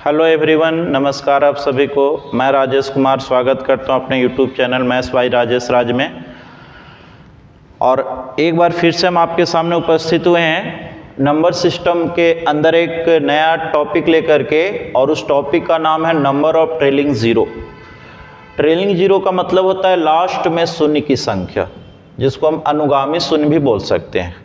Hello everyone, नमस्कार आप सभी को। मैं राजेश कुमार स्वागत करता हूं अपने YouTube channel maths by Rajesh Raj में। और एक बार फिर से हम आपके सामने उपस्थित हुए हैं नंबर सिस्टम के अंदर एक नया टॉपिक लेकर के, और उस टॉपिक का नाम है number of trailing zero. Trailing zero का मतलब होता है लास्ट में शून्य की संख्या, जिसको हम अनुगामी शून्य भी बोल सकते हैं,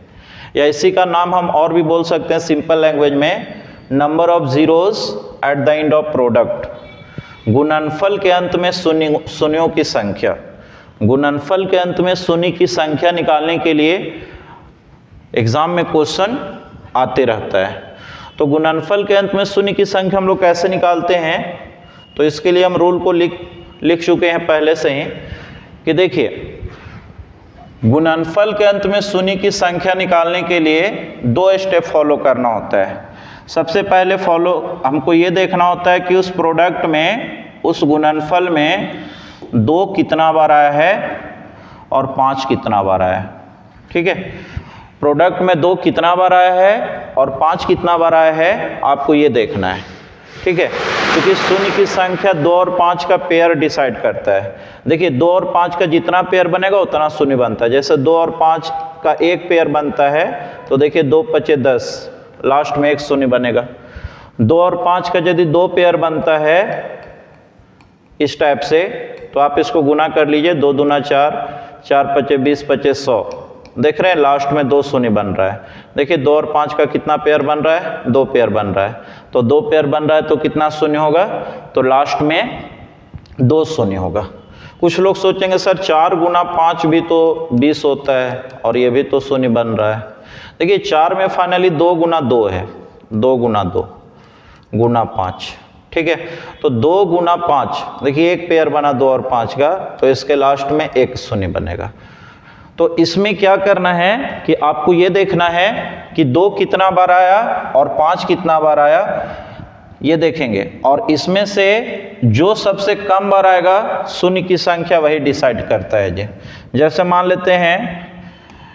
या इसी का नाम हम और भी बोल सकते हैं सिंपल लैंग्वेज में number of zeros at the end of product. गुणनफल के अंत में शून्यों की संख्या। गुणनफल के अंत में शून्य की संख्या निकालने के लिए एग्जाम में क्वेश्चन आते रहता है। तो गुणनफल के अंत में शून्य की संख्या हम लोग कैसे निकालते हैं, तो इसके लिए हम रूल को लिख चुके हैं पहले से ही कि देखिए, गुणनफल के अंत में शून्य की संख्या निकालने के लिए दो स्टेप फॉलो करना होता है। सबसे पहले हमको ये देखना होता है कि उस प्रोडक्ट में, उस गुणनफल में 2 कितना बार आया है और 5 कितना बार आया है। ठीक है, प्रोडक्ट में 2 कितना बार आया है और 5 कितना बार आया है, आपको ये देखना है। ठीक है, क्योंकि शून्य की संख्या 2 और 5 का पेयर डिसाइड करता है। देखिए, 2 और 5 का जितना पेयर बनेगा उतना शून्य बनता है। जैसे 2 और 5 का एक पेयर बनता है, तो देखिए 2 पचे 10, लास्ट में एक शून्य बनेगा। 2 और 5 का यदि 2 पेयर बनता है इस टाइप से, तो आप इसको गुना कर लीजिए। 2 दूना 4, 4 पचे 20, पचे 100। देख रहे हैं लास्ट में 2 शून्य बन रहा है। देखिए 2 और 5 का कितना पेयर बन रहा है, 2 पेयर बन रहा है। तो 2 पेयर बन रहा है तो कितना शून्य होगा, तो लास्ट में 2 शून्य होगा। कुछ लोग सोचेंगे सर 4 गुना 5 भी तो 20 होता है और ये भी तो शून्य बन रहा है। देखिए 4 में फाइनली 2 गुना 2 है, 2 गुना 2 गुना 5। ठीक है, तो 2 गुना 5, देखिए एक पेयर बना 2 और 5 का, तो इसके लास्ट में एक शून्य बनेगा। तो इसमें क्या करना है कि आपको ये देखना है कि 2 कितना बार आया और 5 कितना बार आया, ये देखेंगे। और इसमें से जो सबसे कम बार आएगा शून्य की संख्या, वही डिसाइड करता है जी। जैसे मान लेते हैं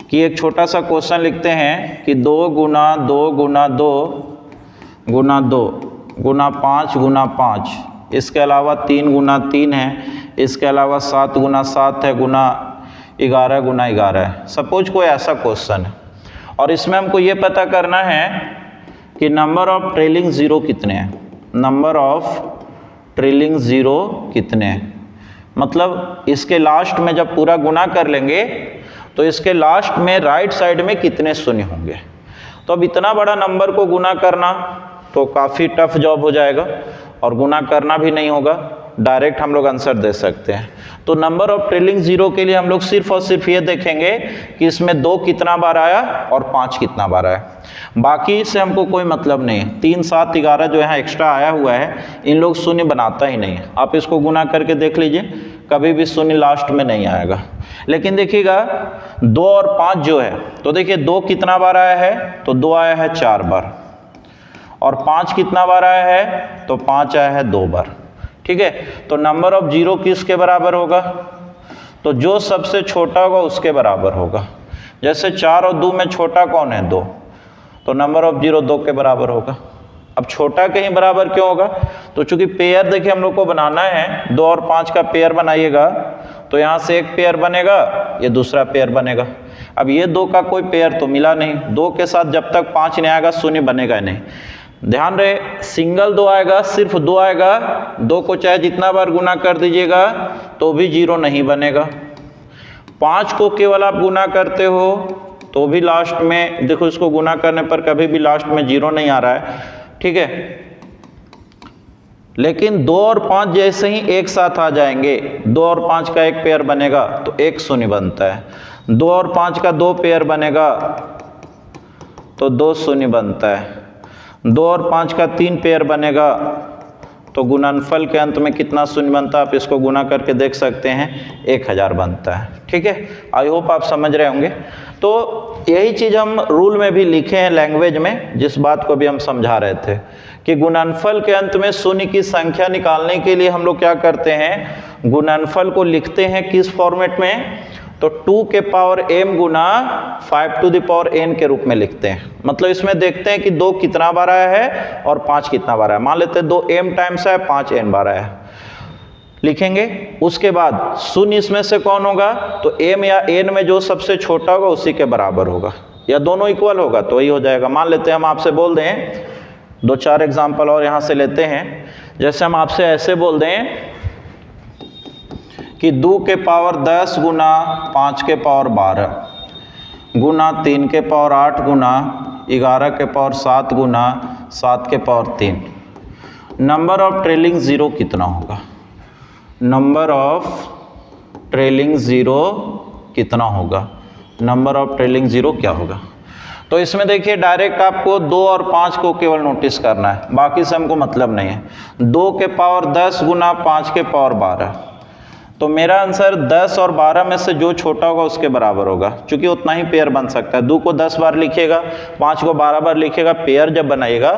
कि एक छोटा सा क्वेश्चन लिखते हैं कि 2 गुना 2 गुना 2 गुना 2 गुना 5 गुना 5, इसके अलावा 3 गुना 3 है, इसके अलावा 7 गुना 7 है, गुना 11 गुना 11 है। सपोज कोई ऐसा क्वेश्चन है और इसमें हमको ये पता करना है कि नंबर ऑफ ट्रेलिंग ज़ीरो कितने हैं। नंबर ऑफ ट्रेलिंग ज़ीरो कितने हैं, मतलब इसके लास्ट में जब पूरा गुना कर लेंगे तो इसके लास्ट में राइट साइड में कितने शून्य होंगे। तो अब इतना बड़ा नंबर को गुना करना तो काफ़ी टफ जॉब हो जाएगा, और गुना करना भी नहीं होगा, डायरेक्ट हम लोग आंसर दे सकते हैं। तो नंबर ऑफ ट्रेलिंग ज़ीरो के लिए हम लोग सिर्फ और सिर्फ ये देखेंगे कि इसमें 2 कितना बार आया और 5 कितना बार आया। बाकी से हमको कोई मतलब नहीं है। 3, 7, 11 जो यहाँ एक्स्ट्रा आया हुआ है, इन लोग शून्य बनाता ही नहीं है। आप इसको गुना करके देख लीजिए, कभी भी शून्य लास्ट में नहीं आएगा। लेकिन देखिएगा 2 और 5 जो है, तो देखिए 2 कितना बार आया है, तो 2 आया है 4 बार, और 5 कितना बार आया है, तो 5 आया है 2 बार। ठीक है, तो नंबर ऑफ जीरो किसके बराबर होगा, तो जो सबसे छोटा होगा उसके बराबर होगा। जैसे 4 और 2 में छोटा कौन है, 2, तो नंबर ऑफ जीरो 2 के बराबर होगा। अब छोटा कहीं बराबर क्यों होगा, तो चूंकि पेयर देखिए हम लोग को बनाना है, 2 और 5 का पेयर बनाइएगा तो यहाँ से एक पेयर बनेगा, ये दूसरा पेयर बनेगा। अब ये 2 का कोई पेयर तो मिला नहीं, 2 के साथ जब तक 5 नहीं आएगा शून्य बनेगा नहीं। ध्यान रहे, सिंगल 2 आएगा, सिर्फ 2 आएगा, 2 को चाहे जितना बार गुना कर दीजिएगा तो भी जीरो नहीं बनेगा। 5 को केवल आप गुना करते हो तो भी लास्ट में देखो, इसको गुना करने पर कभी भी लास्ट में जीरो नहीं आ रहा है। ठीक है, लेकिन 2 और 5 जैसे ही एक साथ आ जाएंगे, 2 और 5 का एक पेयर बनेगा तो एक शून्य बनता है। 2 और 5 का 2 पेयर बनेगा तो 2 शून्य बनता है। 2 और 5 का 3 पेयर बनेगा तो गुणनफल के अंत में कितना शून्य बनता है, आप इसको गुना करके देख सकते हैं, 1000 बनता है। ठीक है, आई होप आप समझ रहे होंगे। तो यही चीज़ हम रूल में भी लिखे हैं लैंग्वेज में, जिस बात को भी हम समझा रहे थे कि गुणनफल के अंत में शून्य की संख्या निकालने के लिए हम लोग क्या करते हैं, गुणनफल को लिखते हैं किस फॉर्मेट में, तो 2 के पावर m गुना 5 टू द पावर n के रूप में लिखते हैं। मतलब इसमें देखते हैं कि 2 कितना बार आया है और 5 कितना बार आया है। मान लेते हैं 2m टाइम्स है, 5n बार आया है, लिखेंगे। उसके बाद शून्य इसमें से कौन होगा, तो m या n में जो सबसे छोटा होगा उसी के बराबर होगा, या दोनों इक्वल होगा तो वही हो जाएगा। मान लेते हैं हम आपसे बोल दें, 2-4 एग्जाम्पल और यहाँ से लेते हैं। जैसे हम आपसे ऐसे बोल दें कि 2 के पावर 10 गुना 5 के पावर 12 गुना 3 के पावर 8 गुना 11 के पावर 7 गुना 7 के power 3, number of trailing zero कितना होगा? नंबर ऑफ ट्रेलिंग ज़ीरो कितना होगा? नंबर ऑफ ट्रेलिंग ज़ीरो क्या होगा? तो इसमें देखिए डायरेक्ट आपको 2 और 5 को केवल नोटिस करना है, बाकी से हमको मतलब नहीं है। 2 के पावर 10 गुना 5 के पावर 12, तो मेरा आंसर 10 और 12 में से जो छोटा होगा उसके बराबर होगा, क्योंकि उतना ही पेयर बन सकता है। 2 को 10 बार लिखिएगा, 5 को 12 बार लिखिएगा, पेयर जब बनाएगा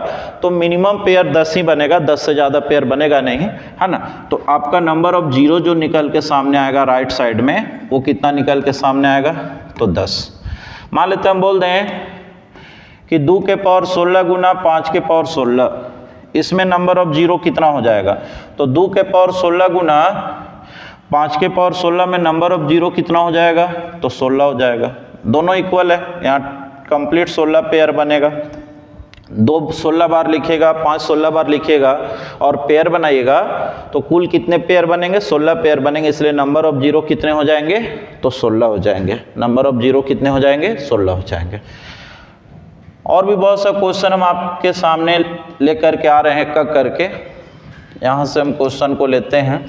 तो मिनिमम पेयर 10 ही बनेगा, 10 से ज़्यादा पेयर बनेगा नहीं, है ना। तो आपका नंबर ऑफ जीरो जो निकल के सामने आएगा राइट साइड में, वो कितना निकल के सामने आएगा, तो 10। मान लेते हम बोल दें कि 2 के पावर 16 गुना 5 के पावर 16, इसमें नंबर ऑफ जीरो कितना हो जाएगा, तो 2 के पावर 16 गुना 5 के पावर 16 में नंबर ऑफ जीरो कितना हो जाएगा, तो 16 हो जाएगा। दोनों इक्वल है, यहाँ कंप्लीट 16 पेयर बनेगा। 2 16 बार लिखेगा, 5 16 बार लिखेगा और पेयर बनाइएगा तो कुल कितने पेयर बनेंगे, 16 पेयर बनेंगे। इसलिए नंबर ऑफ जीरो कितने हो जाएंगे, तो 16 हो जाएंगे। नंबर ऑफ जीरो कितने हो जाएंगे, 16 हो जाएंगे। और भी बहुत सा क्वेश्चन हम आपके सामने लेकर के आ रहे हैं एक करके। यहाँ से हम क्वेश्चन को लेते हैं।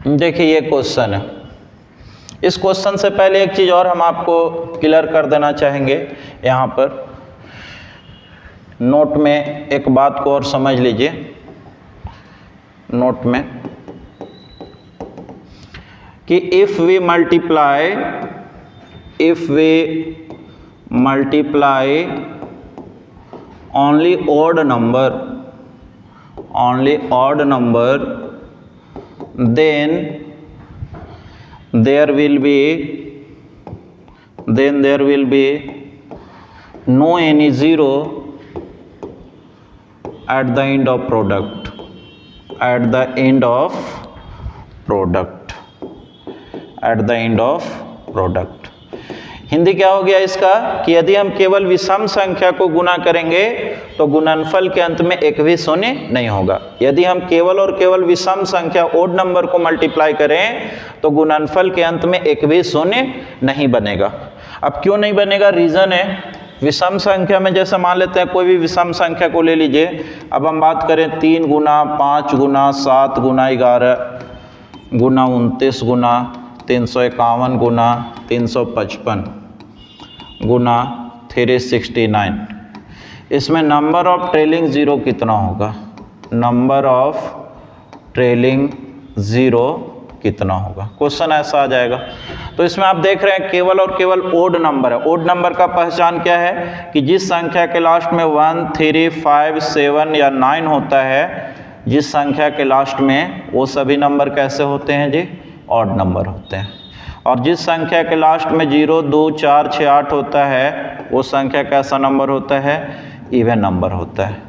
देखिए ये क्वेश्चन है। इस क्वेश्चन से पहले एक चीज़ और हम आपको क्लियर कर देना चाहेंगे। यहाँ पर नोट में एक बात को और समझ लीजिए। नोट में कि if we multiply only odd number then there will be no any zero at the end of product, Hindi क्या हो गया इसका, कि यदि हम केवल विषम संख्या को गुना करेंगे तो गुणनफल के अंत में एक भी शून्य नहीं होगा। यदि हम केवल और केवल विषम संख्या ओड नंबर को मल्टीप्लाई करें तो गुणनफल के अंत में एक भी शून्य नहीं बनेगा। अब क्यों नहीं बनेगा, रीज़न है। विषम संख्या में जैसे मान लेते हैं कोई भी विषम संख्या को ले लीजिए। अब हम बात करें 3 गुना 5 गुना 7 गुना 11 गुना 29 गुना 351 गुना 355 गुना 369, इसमें नंबर ऑफ ट्रेलिंग ज़ीरो कितना होगा, नंबर ऑफ ट्रेलिंग ज़ीरो कितना होगा। क्वेश्चन ऐसा आ जाएगा। तो इसमें आप देख रहे हैं केवल और केवल ओड नंबर है। ओड नंबर का पहचान क्या है, कि जिस संख्या के लास्ट में 1 3 5 7 या 9 होता है, जिस संख्या के लास्ट में, वो सभी नंबर कैसे होते हैं जी, ऑड नंबर होते हैं। और जिस संख्या के लास्ट में 0 2 4 6 8 होता है, वो संख्या कैसा नंबर होता है, इवन नंबर होता है।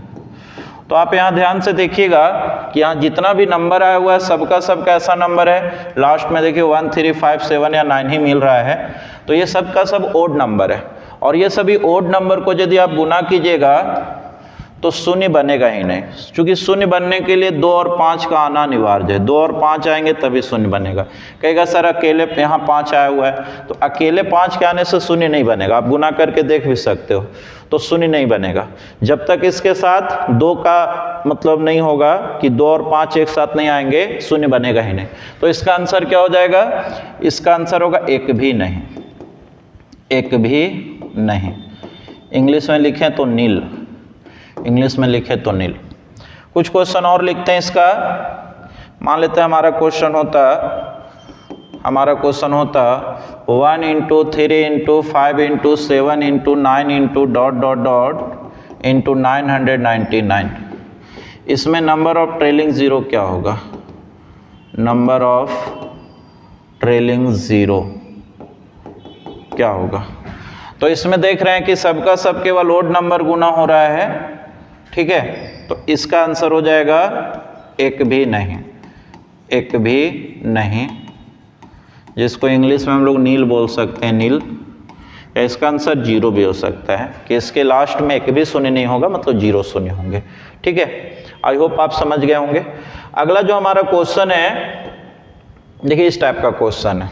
तो आप यहाँ ध्यान से देखिएगा कि यहाँ जितना भी नंबर आया हुआ है सबका सब कैसा नंबर है, लास्ट में देखिए 1 3 5 7 या 9 ही मिल रहा है। तो ये सबका सब ओड नंबर है। और ये सभी ओड नंबर को यदि आप गुना कीजिएगा तो शून्य बनेगा ही नहीं, क्योंकि शून्य बनने के लिए 2 और 5 का आना अनिवार्य है। 2 और 5 आएंगे तभी शून्य बनेगा। कहेगा सर अकेले यहाँ 5 आया हुआ है, तो अकेले 5 के आने से शून्य नहीं बनेगा। आप गुना करके देख भी सकते हो, तो शून्य नहीं बनेगा जब तक इसके साथ 2 का मतलब नहीं होगा कि 2 और 5 एक साथ नहीं आएंगे, शून्य बनेगा ही नहीं। तो इसका आंसर क्या हो जाएगा, इसका आंसर होगा एक भी नहीं, एक भी नहीं। इंग्लिश में लिखें तो नील, इंग्लिश में लिखे तो नील। कुछ क्वेश्चन और लिखते हैं इसका। मान लेते हैं हमारा क्वेश्चन होता 1 into 3 into 5 into 7 into 9 into dot dot dot into 999। इसमें नंबर ऑफ ट्रेलिंग ज़ीरो क्या होगा, नंबर ऑफ ट्रेलिंग ज़ीरो क्या होगा। तो इसमें देख रहे हैं कि सबका सब केवल ओड नंबर गुना हो रहा है, ठीक है। तो इसका आंसर हो जाएगा एक भी नहीं, एक भी नहीं, जिसको इंग्लिश में हम लोग नील बोल सकते हैं, नील। या इसका आंसर जीरो भी हो सकता है कि इसके लास्ट में एक भी शून्य नहीं होगा, मतलब जीरो शून्य होंगे, ठीक है। आई होप आप समझ गए होंगे। अगला जो हमारा क्वेश्चन है, देखिए इस टाइप का क्वेश्चन है,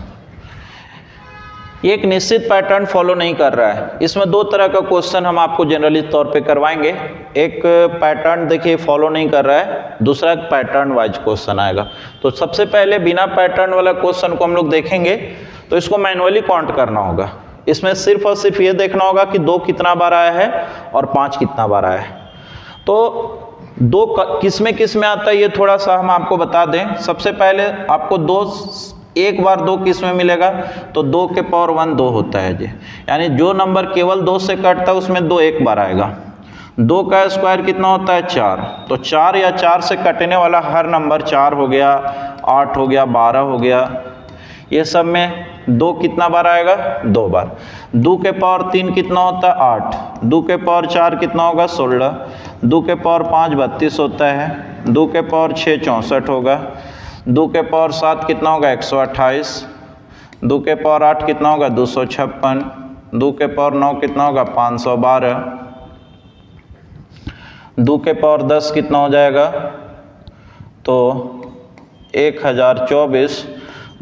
ये एक निश्चित पैटर्न फॉलो नहीं कर रहा है। इसमें दो तरह का क्वेश्चन हम आपको जनरली तौर पे करवाएंगे। एक पैटर्न देखिए फॉलो नहीं कर रहा है, दूसरा पैटर्न वाइज क्वेश्चन आएगा। तो सबसे पहले बिना पैटर्न वाला क्वेश्चन को हम लोग देखेंगे, तो इसको मैनुअली काउंट करना होगा। इसमें सिर्फ और सिर्फ ये देखना होगा कि 2 कितना बार आया है और 5 कितना बार आया है। तो 2 किस में आता है ये थोड़ा सा हम आपको बता दें। सबसे पहले आपको 2 एक बार 2 किस में मिलेगा, तो 2 के पावर 1 2 होता है जी, यानी जो नंबर केवल 2 से कटता है उसमें 2 एक बार आएगा। 2 का स्क्वायर कितना होता है 4, तो 4 या 4 से कटने वाला हर नंबर 4 हो गया, 8 हो गया, 12 हो गया, ये सब में 2 कितना बार आएगा 2 बार। 2 के पावर 3 कितना होता है 8, 2 के पावर 4 कितना होगा 16, 2 के पावर 5 32 होता है, 2 के पावर 6 64 होगा, 2 के पावर 7 कितना होगा 128, 2 के पावर 8 कितना होगा 256, 2 के पावर 9 कितना होगा 512, 2 के पावर 10 कितना हो जाएगा तो 1024,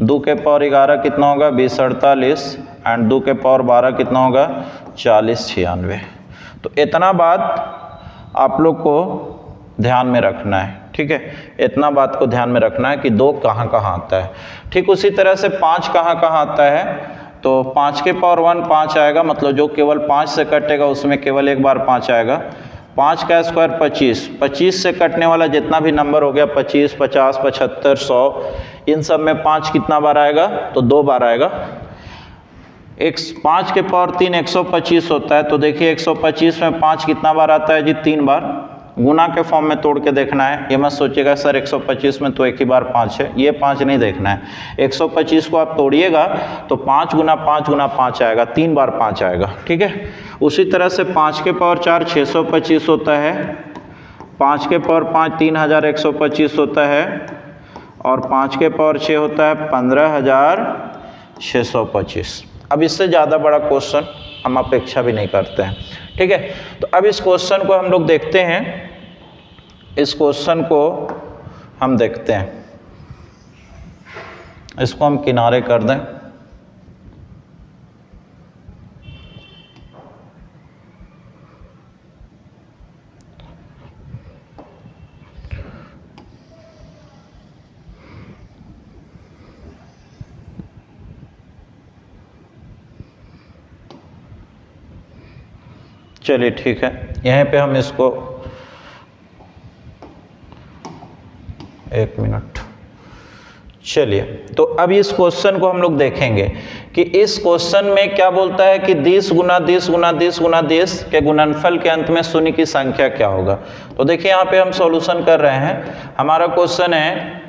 2 के पावर 11 कितना होगा 2048 एंड 2 के पावर 12 कितना होगा 4096। तो इतना बात आप लोग को ध्यान में रखना है, ठीक है। इतना बात को ध्यान में रखना है कि 2 कहाँ कहाँ आता है। ठीक उसी तरह से 5 कहाँ कहाँ आता है, तो 5 के पावर 1 5 आएगा, मतलब जो केवल 5 से कटेगा उसमें केवल एक बार 5 आएगा। 5 का स्क्वायर 25, 25 से कटने वाला जितना भी नंबर हो गया 25 50 75 100, इन सब में 5 कितना बार आएगा तो 2 बार आएगा। 5 के पावर 3 125 होता है, तो देखिए 125 में 5 कितना बार आता है जी 3 बार। गुना के फॉर्म में तोड़ के देखना है, ये मत सोचिएगा सर 125 में तो एक ही बार 5 है, ये 5 नहीं देखना है। 125 को आप तोड़िएगा तो 5 गुना 5 गुना 5 आएगा, 3 बार 5 आएगा, ठीक है। उसी तरह से 5 के पावर 4 625 होता है, 5 के पावर 5 3125 होता है और 5 के पावर 6 होता है 15625। अब इससे ज़्यादा बड़ा क्वेश्चन हम अपेक्षा भी नहीं करते हैं, ठीक है। तो अब इस क्वेश्चन को हम लोग देखते हैं, इस क्वेश्चन को हम देखते हैं, इसको हम किनारे कर दें। चलिए ठीक है, यहाँ पे हम इसको 1 मिनट। चलिए तो अब इस क्वेश्चन को हम लोग देखेंगे कि इस क्वेश्चन में क्या बोलता है कि 10 गुना 10 गुना 10 गुना 10 के गुणनफल के अंत में शून्य की संख्या क्या होगा। तो देखिए यहाँ पे हम सॉल्यूशन कर रहे हैं। हमारा क्वेश्चन है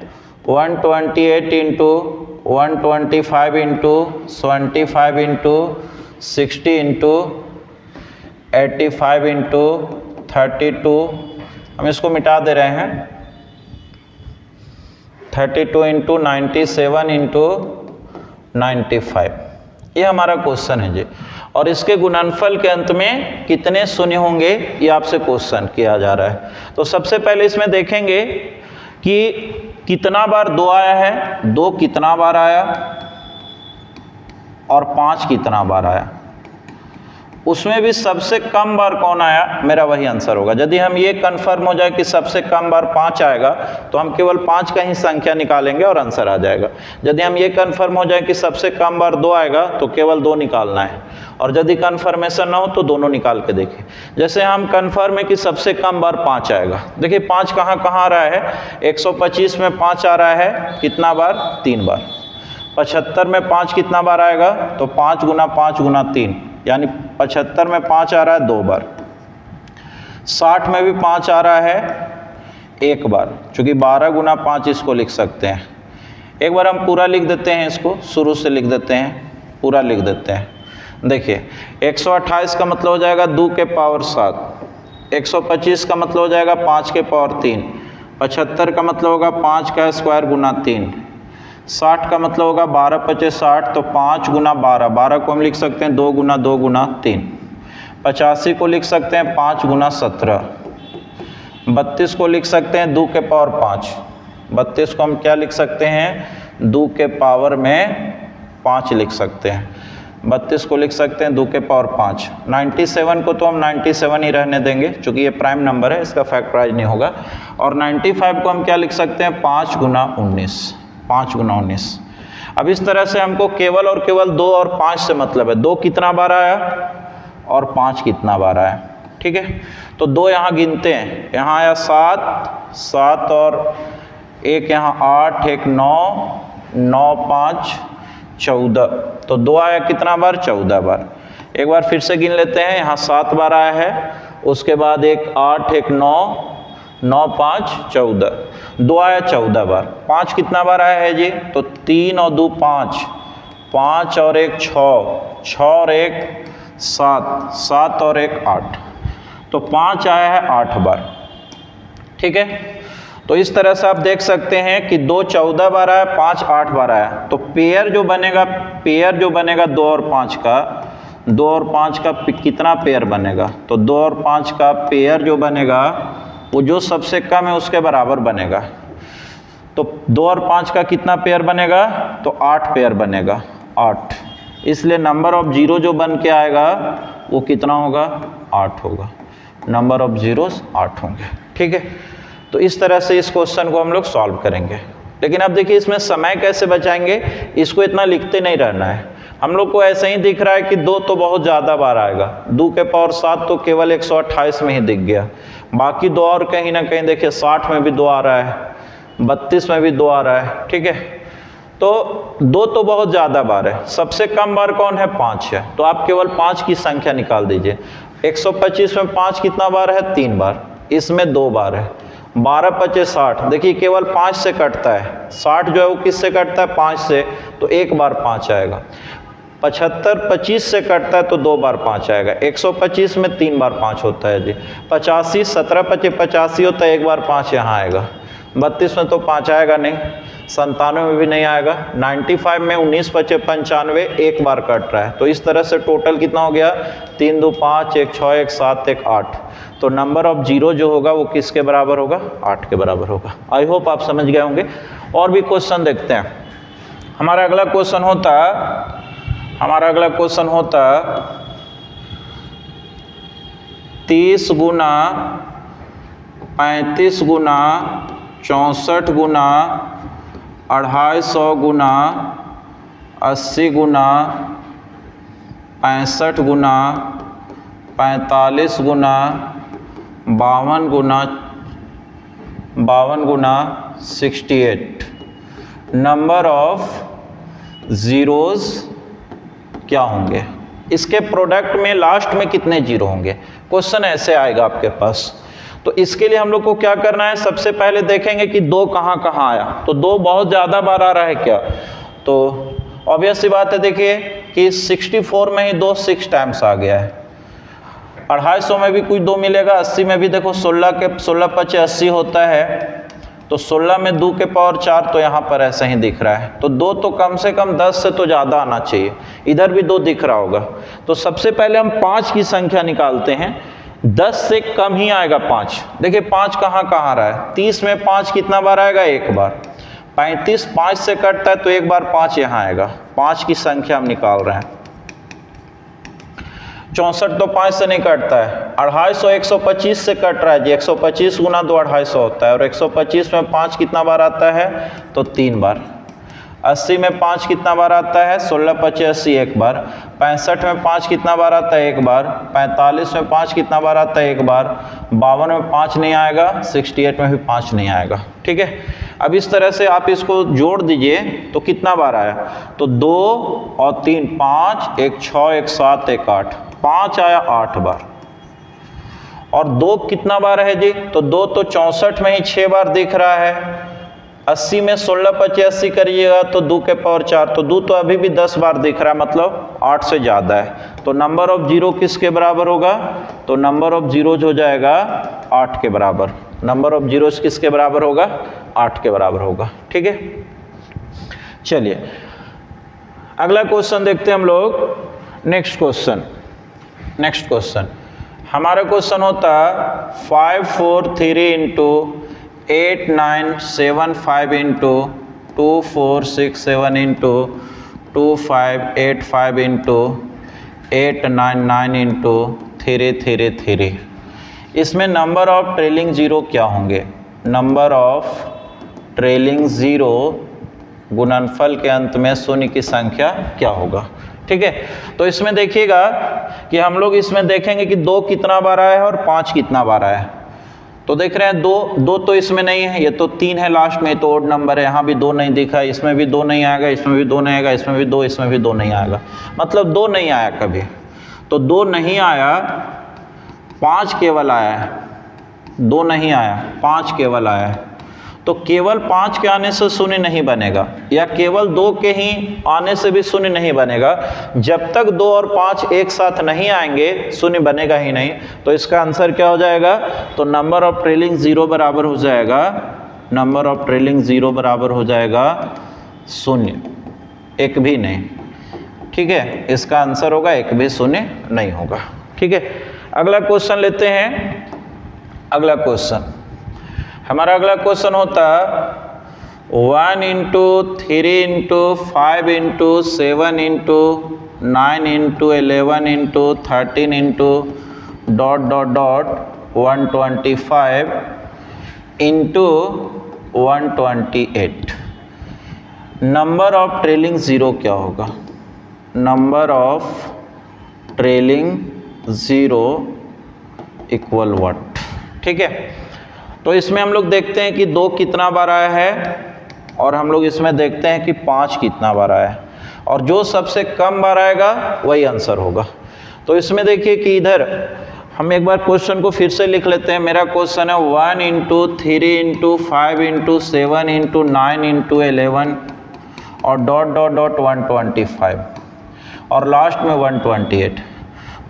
128 into 125 into 25 into 60 into 85 into 32, हम इसको मिटा दे रहे हैं, 32 इंटू 97 इंटू 95, ये हमारा क्वेश्चन है जी। और इसके गुणनफल के अंत में कितने शून्य होंगे ये आपसे क्वेश्चन किया जा रहा है। तो सबसे पहले इसमें देखेंगे कि कितना बार 2 आया है, 2 कितना बार आया और 5 कितना बार आया, उसमें भी सबसे कम बार कौन आया, मेरा वही आंसर होगा। यदि हम ये कंफर्म हो जाए कि सबसे कम बार 5 आएगा तो हम केवल 5 का ही संख्या निकालेंगे और आंसर आ जाएगा। यदि हम ये कंफर्म हो जाए कि सबसे कम बार 2 आएगा तो केवल 2 निकालना है, और यदि कंफर्मेशन ना हो तो दोनों निकाल के देखिए। जैसे हम कंफर्म है कि सबसे कम बार 5 आएगा, देखिए 5 कहाँ कहाँ आ रहा है, 125 में 5 आ रहा है कितना बार 3 बार, 75 में 5 कितना बार आएगा तो 5 गुना 5 गुना 3, यानी 75 में 5 आ रहा है 2 बार, 60 में भी 5 आ रहा है 1 बार, चूँकि 12 गुना 5 इसको लिख सकते हैं, एक बार हम पूरा लिख देते हैं, इसको शुरू से लिख देते हैं, पूरा लिख देते हैं। देखिए 128 का मतलब हो जाएगा 2 के पावर 7, 125 का मतलब हो जाएगा 5 के पावर 3, 75 का मतलब होगा 5 का स्क्वायर गुना 3, 60 का मतलब होगा 12 पचे 60, तो 5 गुना 12, 12 को हम लिख सकते हैं 2 गुना 2 गुना 3, 85 को लिख सकते हैं 5 गुना 17, 32 को लिख सकते हैं 2 के पावर 5, 32 को हम क्या लिख सकते हैं 2 के पावर में 5 लिख सकते हैं, 32 को लिख सकते हैं 2 के पावर 5, 97 को तो हम 97 ही रहने देंगे क्योंकि ये प्राइम नंबर है, इसका फैक्टराइज नहीं होगा, और 95 को हम क्या लिख सकते हैं 5 गुना 19, 5 गुना 19। अब इस तरह से हमको केवल और केवल 2 और 5 से मतलब है, 2 कितना बार आया और 5 कितना बार आया, ठीक है। तो 2 यहाँ गिनते हैं, यहाँ आया 7, 7 और एक यहाँ 8, एक 9, 9 5 14, तो 2 आया कितना बार 14 बार। एक बार फिर से गिन लेते हैं, यहाँ 7 बार आया है, उसके बाद एक 8, एक 9, 9 5 14, 2 आया 14 बार। 5 कितना बार आया है जी, तो 3 और 2 5, 5 और एक 6, 6 और एक 7, 7 और एक 8, तो 5 आया है 8 बार, ठीक है। तो इस तरह से आप देख सकते हैं कि 2 14 बार आया, 5 8 बार आया, तो पेयर जो बनेगा 2 और 5 का, 2 और 5 का कितना पेयर बनेगा, तो 2 और 5 का पेयर जो बनेगा वो जो सबसे कम है उसके बराबर बनेगा। तो 2 और 5 का कितना पेयर बनेगा, तो 8 पेयर बनेगा, 8, इसलिए नंबर ऑफ जीरो जो बन के आएगा वो कितना होगा, 8 होगा, नंबर ऑफ जीरोस 8 होंगे, ठीक है। तो इस तरह से इस क्वेश्चन को हम लोग सॉल्व करेंगे। लेकिन अब देखिए इसमें समय कैसे बचाएंगे, इसको इतना लिखते नहीं रहना है, हम लोग को ऐसे ही दिख रहा है कि 2 तो बहुत ज़्यादा बार आएगा, 2 के पावर 7 तो केवल 128 में ही दिख गया, बाकी 2 और कहीं ना कहीं देखिए 60 में भी 2 आ रहा है, 32 में भी 2 आ रहा है, ठीक है। तो 2 तो बहुत ज़्यादा बार है, सबसे कम बार कौन है, 5 है, तो आप केवल 5 की संख्या निकाल दीजिए। 125 में 5 कितना बार है, 3 बार, इसमें 2 बार है। 12 पचे 60, देखिए केवल 5 से कटता है, 60 जो है वो किससे कटता है, 5 से, तो एक बार 5 आएगा। 75 25 से कटता है तो 2 बार 5 आएगा। 125 में 3 बार 5 होता है जी। 85 17 पचे 85 होता है, एक बार 5 यहाँ आएगा। 32 में तो 5 आएगा नहीं, 97 में भी नहीं आएगा। 95 में 19 पचे 95 एक बार कट रहा है, तो इस तरह से टोटल कितना हो गया, 3 2 5 1 6 1 7 1 8। तो नंबर ऑफ जीरो जो होगा वो किसके बराबर होगा, 8 के बराबर होगा। आई होप आप समझ गए होंगे। और भी क्वेश्चन देखते हैं। हमारा अगला क्वेश्चन होता 30 गुना 35 गुना 64 गुना 250 गुना 80 गुना 65 गुना 45 गुना 52 गुना 68। नंबर ऑफ जीरोस क्या होंगे, इसके प्रोडक्ट में लास्ट में कितने जीरो होंगे। क्वेश्चन ऐसे आएगा आपके पास। तो इसके लिए हम लोग को क्या करना है, सबसे पहले देखेंगे कि 2 कहाँ कहाँ आया। तो 2 बहुत ज़्यादा बार आ रहा है क्या, तो ऑब्वियस सी बात है, देखिए कि 64 में ही 2 6 टाइम्स आ गया है। 250 में भी कुछ 2 मिलेगा, 80 में भी देखो 16 पचे 80 होता है, तो 16 में 2 के पावर 4 तो यहाँ पर ऐसे ही दिख रहा है। तो 2 तो कम से कम 10 से तो ज़्यादा आना चाहिए, इधर भी 2 दिख रहा होगा। तो सबसे पहले हम 5 की संख्या निकालते हैं। 10 से कम ही आएगा 5। देखिए 5 कहाँ कहाँ आ रहा है, 30 में 5 कितना बार आएगा, एक बार। 35 5 से कटता है तो एक बार 5 यहाँ आएगा। 5 की संख्या हम निकाल रहे हैं। 64 तो 5 से नहीं कटता है। 250 125 से कट रहा है जी। 125 गुना 2 250 होता है, और 125 में 5 कितना बार आता है, तो 3 बार। 80 में 5 कितना बार आता है, 16 पचे 80 एक बार। 65 में 5 कितना बार आता है, एक बार। 45 में 5 कितना बार आता है, एक बार। 52 में 5 नहीं आएगा, 68 में भी 5 नहीं आएगा, ठीक है। अब इस तरह से आप इसको जोड़ दीजिए तो कितना बार आया, तो 2 और 3 5, एक 6 एक 7 एक 8, 5 आया 8 बार। और 2 कितना बार है जी, तो 2 तो 64 में ही 6 बार दिख रहा है, 80 में 16 5 80 करिएगा तो 2 के पावर 4, तो 2 तो अभी भी 10 बार दिख रहा है, मतलब 8 से ज़्यादा है। तो नंबर ऑफ जीरो किसके बराबर होगा? तो नंबर ऑफ जीरोज हो जाएगा 8 के बराबर। नंबर ऑफ जीरोज किसके बराबर होगा? 8 के बराबर होगा। ठीक है, चलिए अगला क्वेश्चन देखते हैं हम लोग। नेक्स्ट क्वेश्चन हमारा क्वेश्चन होता 5 4 3 into 8 9 7 5 into 2 4 6 7 into 2 5 8 5 into 8 9 9 into 3 3 3। इसमें नंबर ऑफ ट्रेलिंग जीरो क्या होंगे? नंबर ऑफ ट्रेलिंग जीरो गुणनफल के अंत में शून्य की संख्या क्या होगा? ठीक है, तो इसमें देखिएगा कि हम लोग इसमें देखेंगे कि 2 कितना बार आया है और 5 कितना बार आया है। तो देख रहे हैं 2 तो इसमें नहीं है, ये तो 3 है लास्ट में, तो ओड नंबर है। यहाँ भी 2 नहीं दिखा, इसमें भी 2 नहीं आएगा, इसमें भी 2 नहीं आएगा, इसमें भी 2, इसमें भी 2 नहीं आएगा, मतलब 2 नहीं आया कभी। तो 2 नहीं आया, 5 केवल आया है। 2 नहीं आया, 5 केवल आया है। तो केवल 5 के आने से शून्य नहीं बनेगा, या केवल 2 के ही आने से भी शून्य नहीं बनेगा। जब तक 2 और 5 एक साथ नहीं आएंगे शून्य बनेगा ही नहीं। तो इसका आंसर क्या हो जाएगा? तो नंबर ऑफ ट्रेलिंग जीरो बराबर हो जाएगा, नंबर ऑफ ट्रेलिंग जीरो बराबर हो जाएगा शून्य, एक भी नहीं। ठीक है, इसका आंसर होगा एक भी शून्य नहीं होगा। ठीक है, अगला क्वेश्चन लेते हैं। अगला क्वेश्चन हमारा अगला क्वेश्चन होता 1 into 3 into 5 into 7 into 9 into 11 into 13 into ... 125 into 128। Number of trailing zero क्या होगा? Number of trailing zero equal what? ठीक है, तो इसमें हम लोग देखते हैं कि 2 कितना बार आया है, और हम लोग इसमें देखते हैं कि 5 कितना बार आया है, और जो सबसे कम बार आएगा वही आंसर होगा। तो इसमें देखिए कि इधर हम एक बार क्वेश्चन को फिर से लिख लेते हैं। मेरा क्वेश्चन है 1 into 3 into 5 into 7 into 9 into 11 और ... 125 और लास्ट में 128।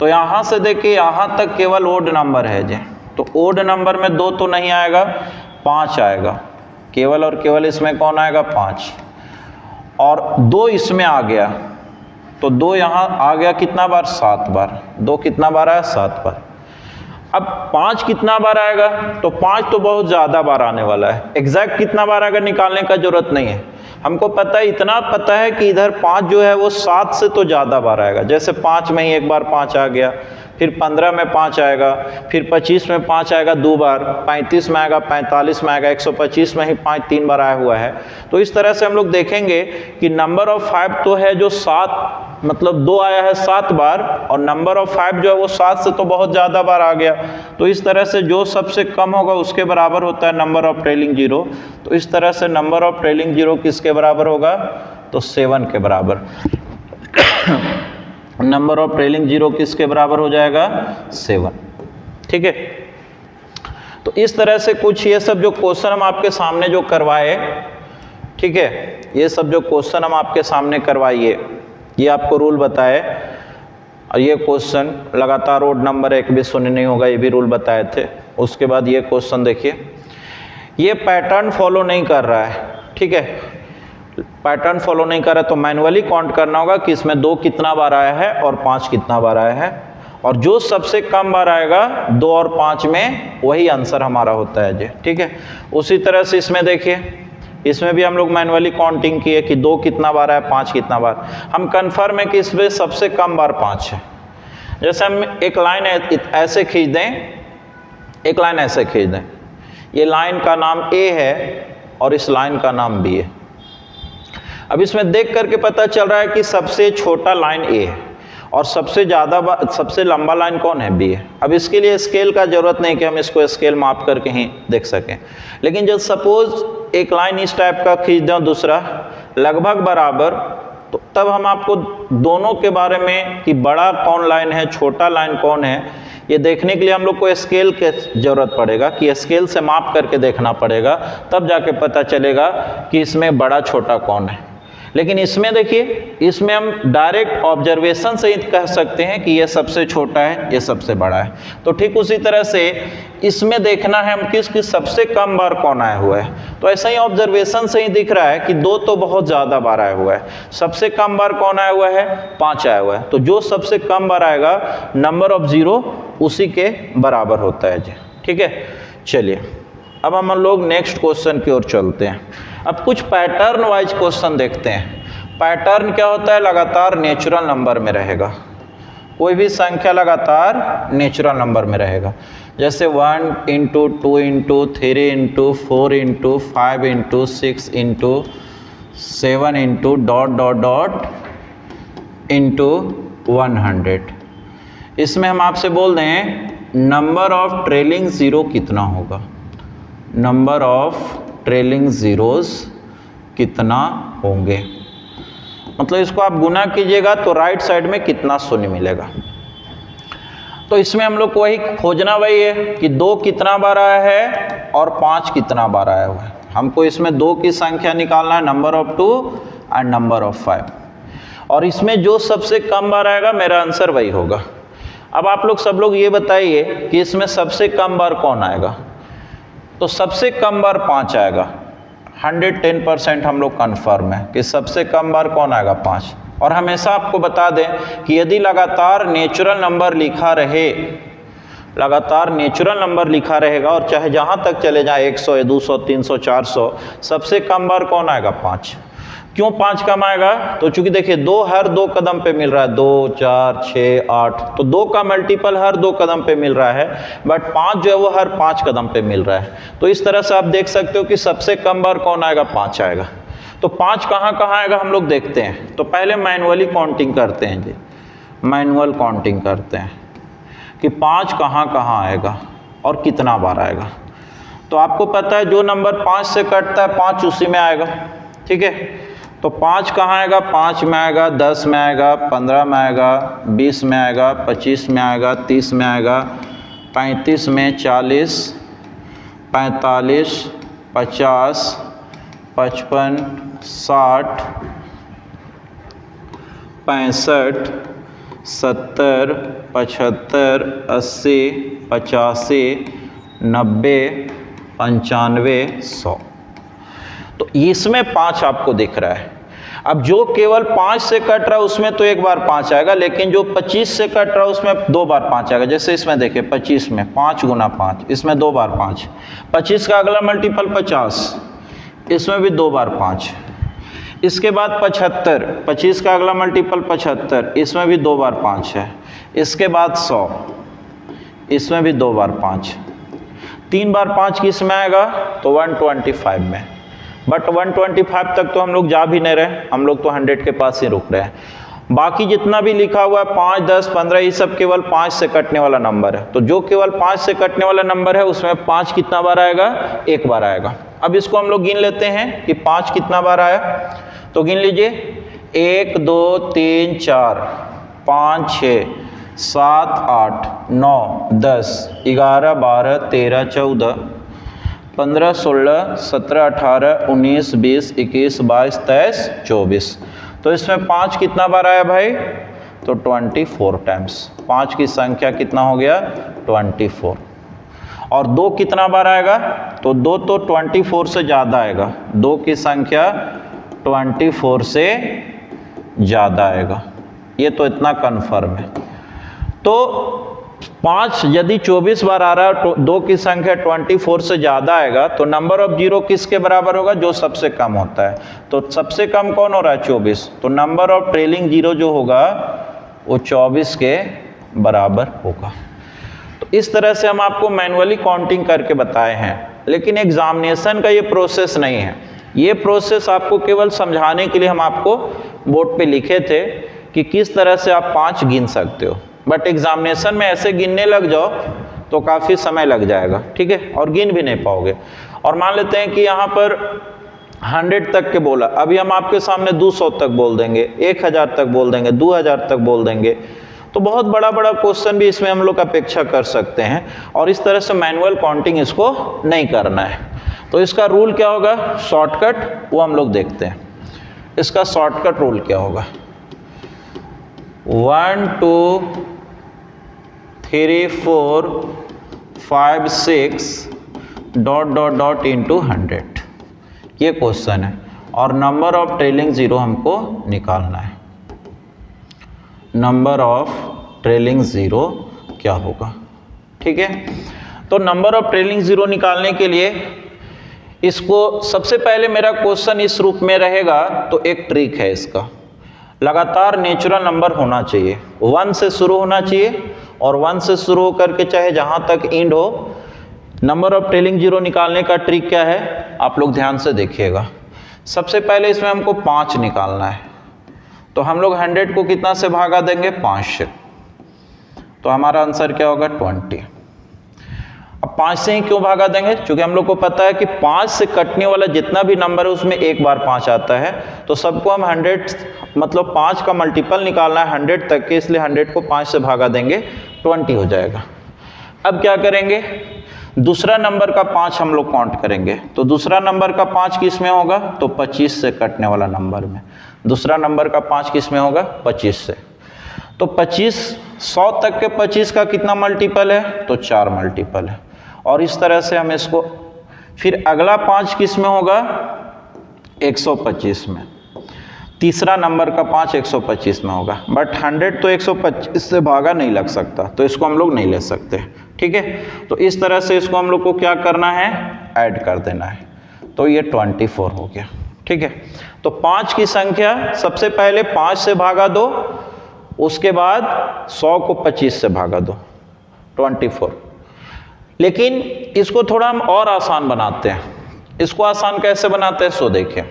तो यहाँ से देखिए यहाँ तक केवल ओड नंबर है जी, तो ओड नंबर में 2 तो नहीं आएगा, 5 आएगा केवल, और केवल इसमें कौन आएगा? 5, और 2 इसमें आ गया, तो 2 यहाँ आ गया कितना बार? 7 बार। 2 कितना बार आया? 7 बार। अब 5 कितना बार आएगा? तो 5 तो बहुत ज़्यादा बार आने वाला है। एग्जैक्ट कितना बार आएगा निकालने का जरूरत नहीं है, हमको पता है, इतना पता है कि इधर 5 जो है वो 7 से तो ज़्यादा बार आएगा। जैसे 5 में ही एक बार 5 आ गया, फिर 15 में 5 आएगा, फिर 25 में 5 आएगा 2 बार, 35 में आएगा, 45 में आएगा, 125 में ही 5 3 बार आया हुआ है। तो इस तरह से हम लोग देखेंगे कि नंबर ऑफ 5 तो है जो 7, मतलब 2 आया है 7 बार, और नंबर ऑफ 5 जो है वो 7 से तो बहुत ज़्यादा बार आ गया। तो इस तरह से जो सबसे कम होगा उसके बराबर होता है नंबर ऑफ ट्रेलिंग जीरो। तो इस तरह से नंबर ऑफ ट्रेलिंग जीरो किसके बराबर होगा? तो 7 के बराबर। नंबर ऑफ ट्रेलिंग जीरो किसके बराबर हो जाएगा? 7। ठीक है, तो इस तरह से कुछ ये सब जो क्वेश्चन हम आपके सामने जो करवाए, ठीक है, ये सब जो क्वेश्चन हम आपके सामने करवाइए, ये आपको रूल बताए, और ये क्वेश्चन लगातार ओड नंबर एक भी शून्य नहीं होगा, ये भी रूल बताए थे। उसके बाद ये क्वेश्चन देखिए, ये पैटर्न फॉलो नहीं कर रहा है। ठीक है, पैटर्न फॉलो नहीं कर रहा, तो मैनुअली काउंट करना होगा कि इसमें 2 कितना बार आया है और 5 कितना बार आया है, और जो सबसे कम बार आएगा 2 और 5 में वही आंसर हमारा होता है जी। ठीक है, उसी तरह से इसमें देखिए, इसमें भी हम लोग मैनुअली काउंटिंग किए कि 2 कितना बार आया, 5 कितना बार। हम कन्फर्म है कि इसमें सबसे कम बार 5 है। जैसे हम एक लाइन ऐसे खींच दें, एक लाइन ऐसे खींच दें, ये लाइन का नाम A है और इस लाइन का नाम B है। अब इसमें देख करके पता चल रहा है कि सबसे छोटा लाइन A है और सबसे लंबा लाइन कौन है? B है। अब इसके लिए स्केल का जरूरत नहीं कि हम इसको स्केल माप करके ही देख सकें, लेकिन जब सपोज एक लाइन इस टाइप का खींच दें, दूसरा लगभग बराबर, तो तब हम आपको दोनों के बारे में कि बड़ा कौन लाइन है, छोटा लाइन कौन है, ये देखने के लिए हम लोग को स्केल की ज़रूरत पड़ेगा कि स्केल से माप करके देखना पड़ेगा, तब जाके पता चलेगा कि इसमें बड़ा छोटा कौन है। लेकिन इसमें देखिए, इसमें हम डायरेक्ट ऑब्जर्वेशन से ही कह सकते हैं कि ये सबसे छोटा है, ये सबसे बड़ा है। तो ठीक उसी तरह से इसमें देखना है हम किस सबसे कम बार कौन आया हुआ है। तो ऐसा ही ऑब्जर्वेशन से ही दिख रहा है कि 2 तो बहुत ज़्यादा बार आया हुआ है, सबसे कम बार कौन आया हुआ है, 5 आया हुआ है। तो जो सबसे कम बार आएगा नंबर ऑफ 0 उसी के बराबर होता है जी। ठीक है, चलिए अब हम लोग नेक्स्ट क्वेश्चन की ओर चलते हैं। अब कुछ पैटर्न वाइज क्वेश्चन देखते हैं। पैटर्न क्या होता है, लगातार नेचुरल नंबर में रहेगा, कोई भी संख्या लगातार नेचुरल नंबर में रहेगा। जैसे 1 into 2 into 3 into 4 into 5 into 6 into 7 into dot dot dot into 100। इसमें हम आपसे बोल दें नंबर ऑफ ट्रेलिंग ज़ीरो कितना होगा, नंबर ऑफ ट्रेलिंग ज़ीरोज़ कितना होंगे। मतलब इसको आप गुना कीजिएगा तो राइट साइड में कितना शून्य मिलेगा। तो इसमें हम लोग को वही खोजना वही है कि 2 कितना बार आया है और 5 कितना बार आया हुआ है। हमको इसमें 2 की संख्या निकालना है, number of 2 and number of 5, और इसमें जो सबसे कम बार आएगा मेरा आंसर वही होगा। अब आप लोग सब लोग ये बताइए कि इसमें सबसे कम बार कौन आएगा। तो सबसे कम बार 5 आएगा, 110% हम लोग कन्फर्म है कि सबसे कम बार कौन आएगा, 5। और हमेशा आपको बता दें कि यदि लगातार नेचुरल नंबर लिखा रहे, लगातार नेचुरल नंबर लिखा रहेगा और चाहे जहाँ तक चले जाए 100, 200, 300, 400, सबसे कम बार कौन आएगा, 5। क्यों 5 कम आएगा, तो चूंकि देखिए 2 हर 2 कदम पे मिल रहा है, 2, 4, 6, 8, तो 2 का मल्टीपल हर 2 कदम पे मिल रहा है, बट 5 जो है वो हर 5 कदम पे मिल रहा है। तो इस तरह से आप देख सकते हो कि सबसे कम बार कौन आएगा, 5 आएगा। तो 5 कहाँ कहाँ आएगा हम लोग देखते हैं। तो पहले मैनुअली काउंटिंग करते हैं जी, मैनुअल काउंटिंग करते हैं कि 5 कहाँ कहाँ आएगा और कितना बार आएगा। तो आपको पता है जो नंबर 5 से कटता है 5 उसी में आएगा। ठीक है, तो 5 कहाँ आएगा, 5 में आएगा, 10 में आएगा, 15 में आएगा, 20 में आएगा, 25 में आएगा, 30 में आएगा, 35 में, 40, 45, 50, 55, 60, 65, 70, 75, 80, 85, 90, 95, 100। तो इसमें 5 आपको दिख रहा है। अब जो केवल 5 से कट रहा है उसमें तो एक बार 5 आएगा, लेकिन जो 25 से कट रहा है उसमें 2 बार 5 आएगा। जैसे इसमें देखिए 25 में 5 गुना 5, इसमें 2 बार 5। 25 का अगला मल्टीपल 50, इसमें भी 2 बार 5। इसके बाद 75, 25 का अगला मल्टीपल 75, इसमें भी 2 बार 5 है। इसके बाद 100, इसमें भी 2 बार 5। 3 बार 5 किस में आएगा, तो 125 में। बट 125 तक तो हम लोग जा भी नहीं रहे, हम लोग तो 100 के पास ही रुक रहे हैं। बाकी जितना भी लिखा हुआ है 5, 10, 15, ये सब केवल 5 से कटने वाला नंबर है। तो जो केवल 5 से कटने वाला नंबर है उसमें 5 कितना बार आएगा, 1 बार आएगा। अब इसको हम लोग गिन लेते हैं कि 5 कितना बार आया। तो गिन लीजिए, 1, 2, 3, 4, 5, 6, 7, 8, 9, 10, 11, 12, 13, 14, 15, 16, 17, 18, 19, 20, 21, 22, 23, 24। तो इसमें 5 कितना बार आया भाई, तो 24 टाइम्स। 5 की संख्या कितना हो गया, 24। और 2 कितना बार आएगा, तो 2 तो 24 से ज़्यादा आएगा। 2 की संख्या 24 से ज़्यादा आएगा, ये तो इतना कन्फर्म है। तो 5 यदि 24 बार आ रहा है तो 2 की संख्या 24 से ज़्यादा आएगा, तो नंबर ऑफ 0 किसके बराबर होगा, जो सबसे कम होता है। तो सबसे कम कौन हो रहा है, 24। तो नंबर ऑफ ट्रेलिंग 0 जो होगा वो 24 के बराबर होगा। तो इस तरह से हम आपको मैनुअली काउंटिंग करके बताए हैं, लेकिन एग्जामिनेशन का ये प्रोसेस नहीं है। ये प्रोसेस आपको केवल समझाने के लिए हम आपको बोर्ड पे लिखे थे कि किस तरह से आप 5 गिन सकते हो। बट एग्जामिनेशन में ऐसे गिनने लग जाओ तो काफ़ी समय लग जाएगा, ठीक है, और गिन भी नहीं पाओगे। और मान लेते हैं कि यहाँ पर 100 तक के बोला, अभी हम आपके सामने 200 तक बोल देंगे, 1000 तक बोल देंगे, 2000 तक बोल देंगे, तो बहुत बड़ा बड़ा क्वेश्चन भी इसमें हम लोग अपेक्षा कर सकते हैं, और इस तरह से मैनुअल काउंटिंग इसको नहीं करना है। तो इसका रूल क्या होगा, शॉर्टकट, वो हम लोग देखते हैं। इसका शॉर्टकट रूल क्या होगा, 1 2 3 4 5 6 डॉट डॉट डॉट इंटू 100, ये क्वेश्चन है, और नंबर ऑफ ट्रेलिंग जीरो हमको निकालना है। नंबर ऑफ ट्रेलिंग जीरो क्या होगा, ठीक है। तो नंबर ऑफ ट्रेलिंग जीरो निकालने के लिए इसको सबसे पहले मेरा क्वेश्चन इस रूप में रहेगा, तो एक ट्रिक है इसका, लगातार नेचुरल नंबर होना चाहिए, 1 से शुरू होना चाहिए, और 1 से शुरू होकर के चाहे जहां तक एंड हो। नंबर ऑफ ट्रेलिंग जीरो निकालने का ट्रिक क्या है, आप लोग ध्यान से देखिएगा। सबसे पहले इसमें हमको 5 निकालना है, तो हम लोग 100 को कितना से भागा देंगे, 5 से, तो हमारा आंसर क्या होगा, 20। अब 5 से ही क्यों भागा देंगे, क्योंकि हम लोग को पता है कि 5 से कटने वाला जितना भी नंबर है उसमें एक बार 5 आता है, तो सबको हम 100 मतलब 5 का मल्टीपल निकालना है 100 तक के, इसलिए 100 को 5 से भागा देंगे, 20 हो जाएगा। अब क्या करेंगे, दूसरा नंबर का 5 हम लोग काउंट करेंगे, तो दूसरा नंबर का 5 किस में होगा, तो 25 से कटने वाला नंबर में। दूसरा नंबर का 5 किस में होगा, 25 से। तो 25 100 तक के 25 का कितना मल्टीपल है, तो 4 मल्टीपल है, और इस तरह से हम इसको, फिर अगला 5 किस में होगा, 125 में। तीसरा नंबर का 5 125 में होगा, बट 100 तो 125 से भागा नहीं लग सकता, तो इसको हम लोग नहीं ले सकते, ठीक है। तो इस तरह से इसको हम लोग को क्या करना है, ऐड कर देना है, तो ये 24 हो गया, ठीक है। तो 5 की संख्या सबसे पहले 5 से भागा दो, उसके बाद 100 को 25 से भागा दो, 24। लेकिन इसको थोड़ा हम और आसान बनाते हैं। इसको आसान कैसे बनाते हैं, सो देखिए,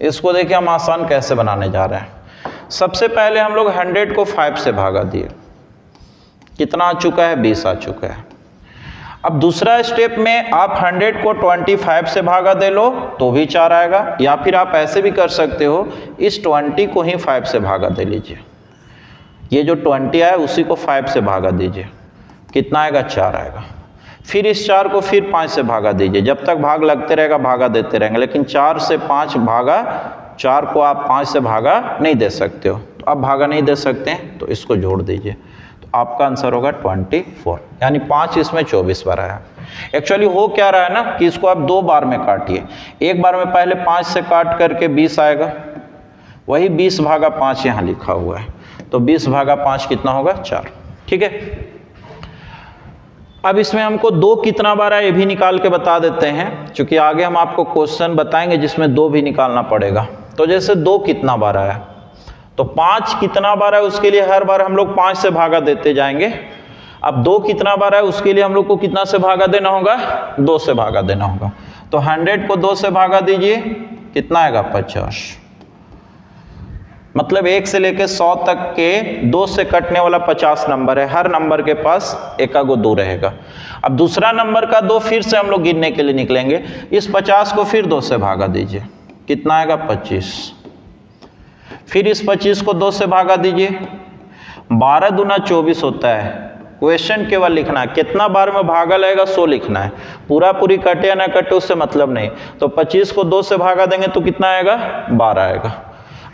इसको देखिए हम आसान कैसे बनाने जा रहे हैं। सबसे पहले हम लोग 100 को 5 से भागा दिए, कितना आ चुका है, 20 आ चुका है। अब दूसरा स्टेप में आप 100 को 25 से भागा दे लो तो भी 4 आएगा, या फिर आप ऐसे भी कर सकते हो, इस 20 को ही 5 से भागा दे लीजिए, ये जो 20 आया उसी को 5 से भागा दीजिए, कितना आएगा, 4 आएगा। फिर इस 4 को फिर 5 से भागा दीजिए, जब तक भाग लगते रहेगा भागा देते रहेंगे, लेकिन 4 से 5 भागा, 4 को आप 5 से भागा नहीं दे सकते हो, तो अब भागा नहीं दे सकते हैं, तो इसको जोड़ दीजिए, तो आपका आंसर होगा 24, यानी 5 इसमें 24 बार आया। एक्चुअली हो क्या रहा है ना, कि इसको आप 2 बार में काटिए, एक बार में पहले 5 से काट करके 20 आएगा, वही 20 भागा 5 यहाँ लिखा हुआ है, तो 20 भागा 5 कितना होगा, 4, ठीक है। अब इसमें हमको 2 कितना बार है ये भी निकाल के बता देते हैं, क्योंकि आगे हम आपको क्वेश्चन बताएंगे जिसमें 2 भी निकालना पड़ेगा। तो जैसे 2 कितना बार आया, तो 5 कितना बार है उसके लिए हर बार हम लोग 5 से भागा देते जाएंगे। अब 2 कितना बार है उसके लिए हम लोग को कितना से भागा देना होगा, 2 से भागा देना होगा। तो 100 को 2 से भागा दीजिए, कितना आएगा, 50। मतलब 1 से लेकर 100 तक के 2 से कटने वाला 50 नंबर है, हर नंबर के पास एकागो 2 रहेगा। अब दूसरा नंबर का 2 फिर से हम लोग गिनने के लिए निकलेंगे, इस 50 को फिर 2 से भागा दीजिए, कितना आएगा, 25। फिर इस 25 को 2 से भागा दीजिए, 12 दूना 24 होता है। क्वेश्चन केवल लिखना है, कितना बार में भागा लगेगा सो लिखना है, पूरा पूरी कटे या ना कटे उससे मतलब नहीं। तो 25 को 2 से भागा देंगे तो कितना आएगा, 12 आएगा।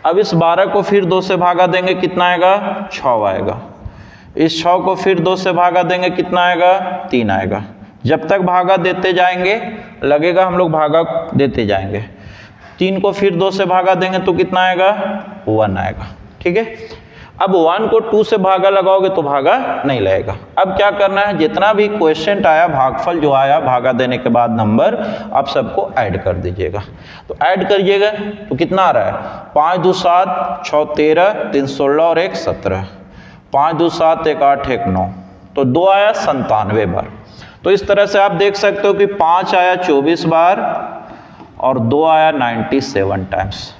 अब इस 12 को फिर 2 से भागा देंगे, कितना आएगा, 6 आएगा। इस 6 को फिर 2 से भागा देंगे, कितना आएगा, 3 आएगा। जब तक भागा देते जाएंगे लगेगा हम लोग भागा देते जाएंगे। 3 को फिर 2 से भागा देंगे तो कितना आएगा, 1 आएगा, ठीक है। अब 1 को 2 से भागा लगाओगे तो भागा नहीं लगेगा। अब क्या करना है, जितना भी क्वेश्चन आया, भागफल जो आया भागा देने के बाद नंबर, आप सबको ऐड कर दीजिएगा। तो ऐड करिएगा तो कितना आ रहा है, 5 2 7 6 13 3 16 और 1 17, 5 2 7 1 8 1 9, तो 2 आया 97 बार। तो इस तरह से आप देख सकते हो कि 5 आया 24 बार और 2 आया 97 टाइम्स।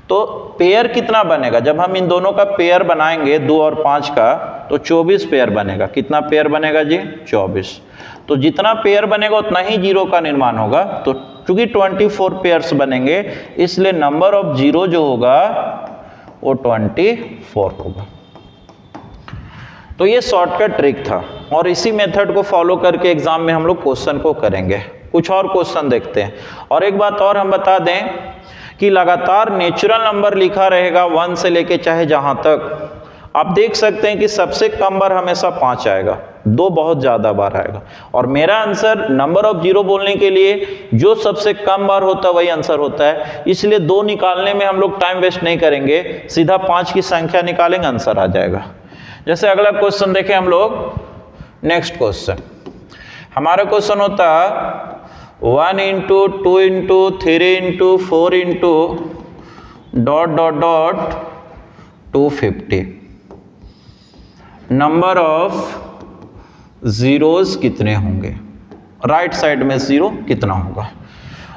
तो पेयर कितना बनेगा, जब हम इन दोनों का पेयर बनाएंगे 2 और 5 का, तो 24 पेयर बनेगा। कितना पेयर बनेगा जी, 24। तो जितना पेयर बनेगा उतना ही जीरो का निर्माण होगा। तो चूंकि 24 पेयर्स बनेंगे इसलिए नंबर ऑफ जीरो जो होगा वो 24 होगा। तो ये शॉर्टकट ट्रिक था और इसी मेथड को फॉलो करके एग्जाम में हम लोग क्वेश्चन को करेंगे। कुछ और क्वेश्चन देखते हैं। और एक बात और हम बता दें कि लगातार नेचुरल नंबर लिखा रहेगा 1 से लेके चाहे जहां तक, आप देख सकते हैं कि सबसे कम बार हमेशा 5 आएगा, 2 बहुत ज़्यादा बार आएगा। और मेरा आंसर नंबर ऑफ जीरो बोलने के लिए जो सबसे कम बार होता है वही आंसर होता है, इसलिए 2 निकालने में हम लोग टाइम वेस्ट नहीं करेंगे, सीधा 5 की संख्या निकालेंगे, आंसर आ जाएगा। जैसे अगला क्वेश्चन देखें हम लोग। नेक्स्ट क्वेश्चन हमारा क्वेश्चन होता 1 into 2 into 3 into 4 into dot dot dot 250। Number of zeros कितने होंगे, राइट साइड में जीरो कितना होगा।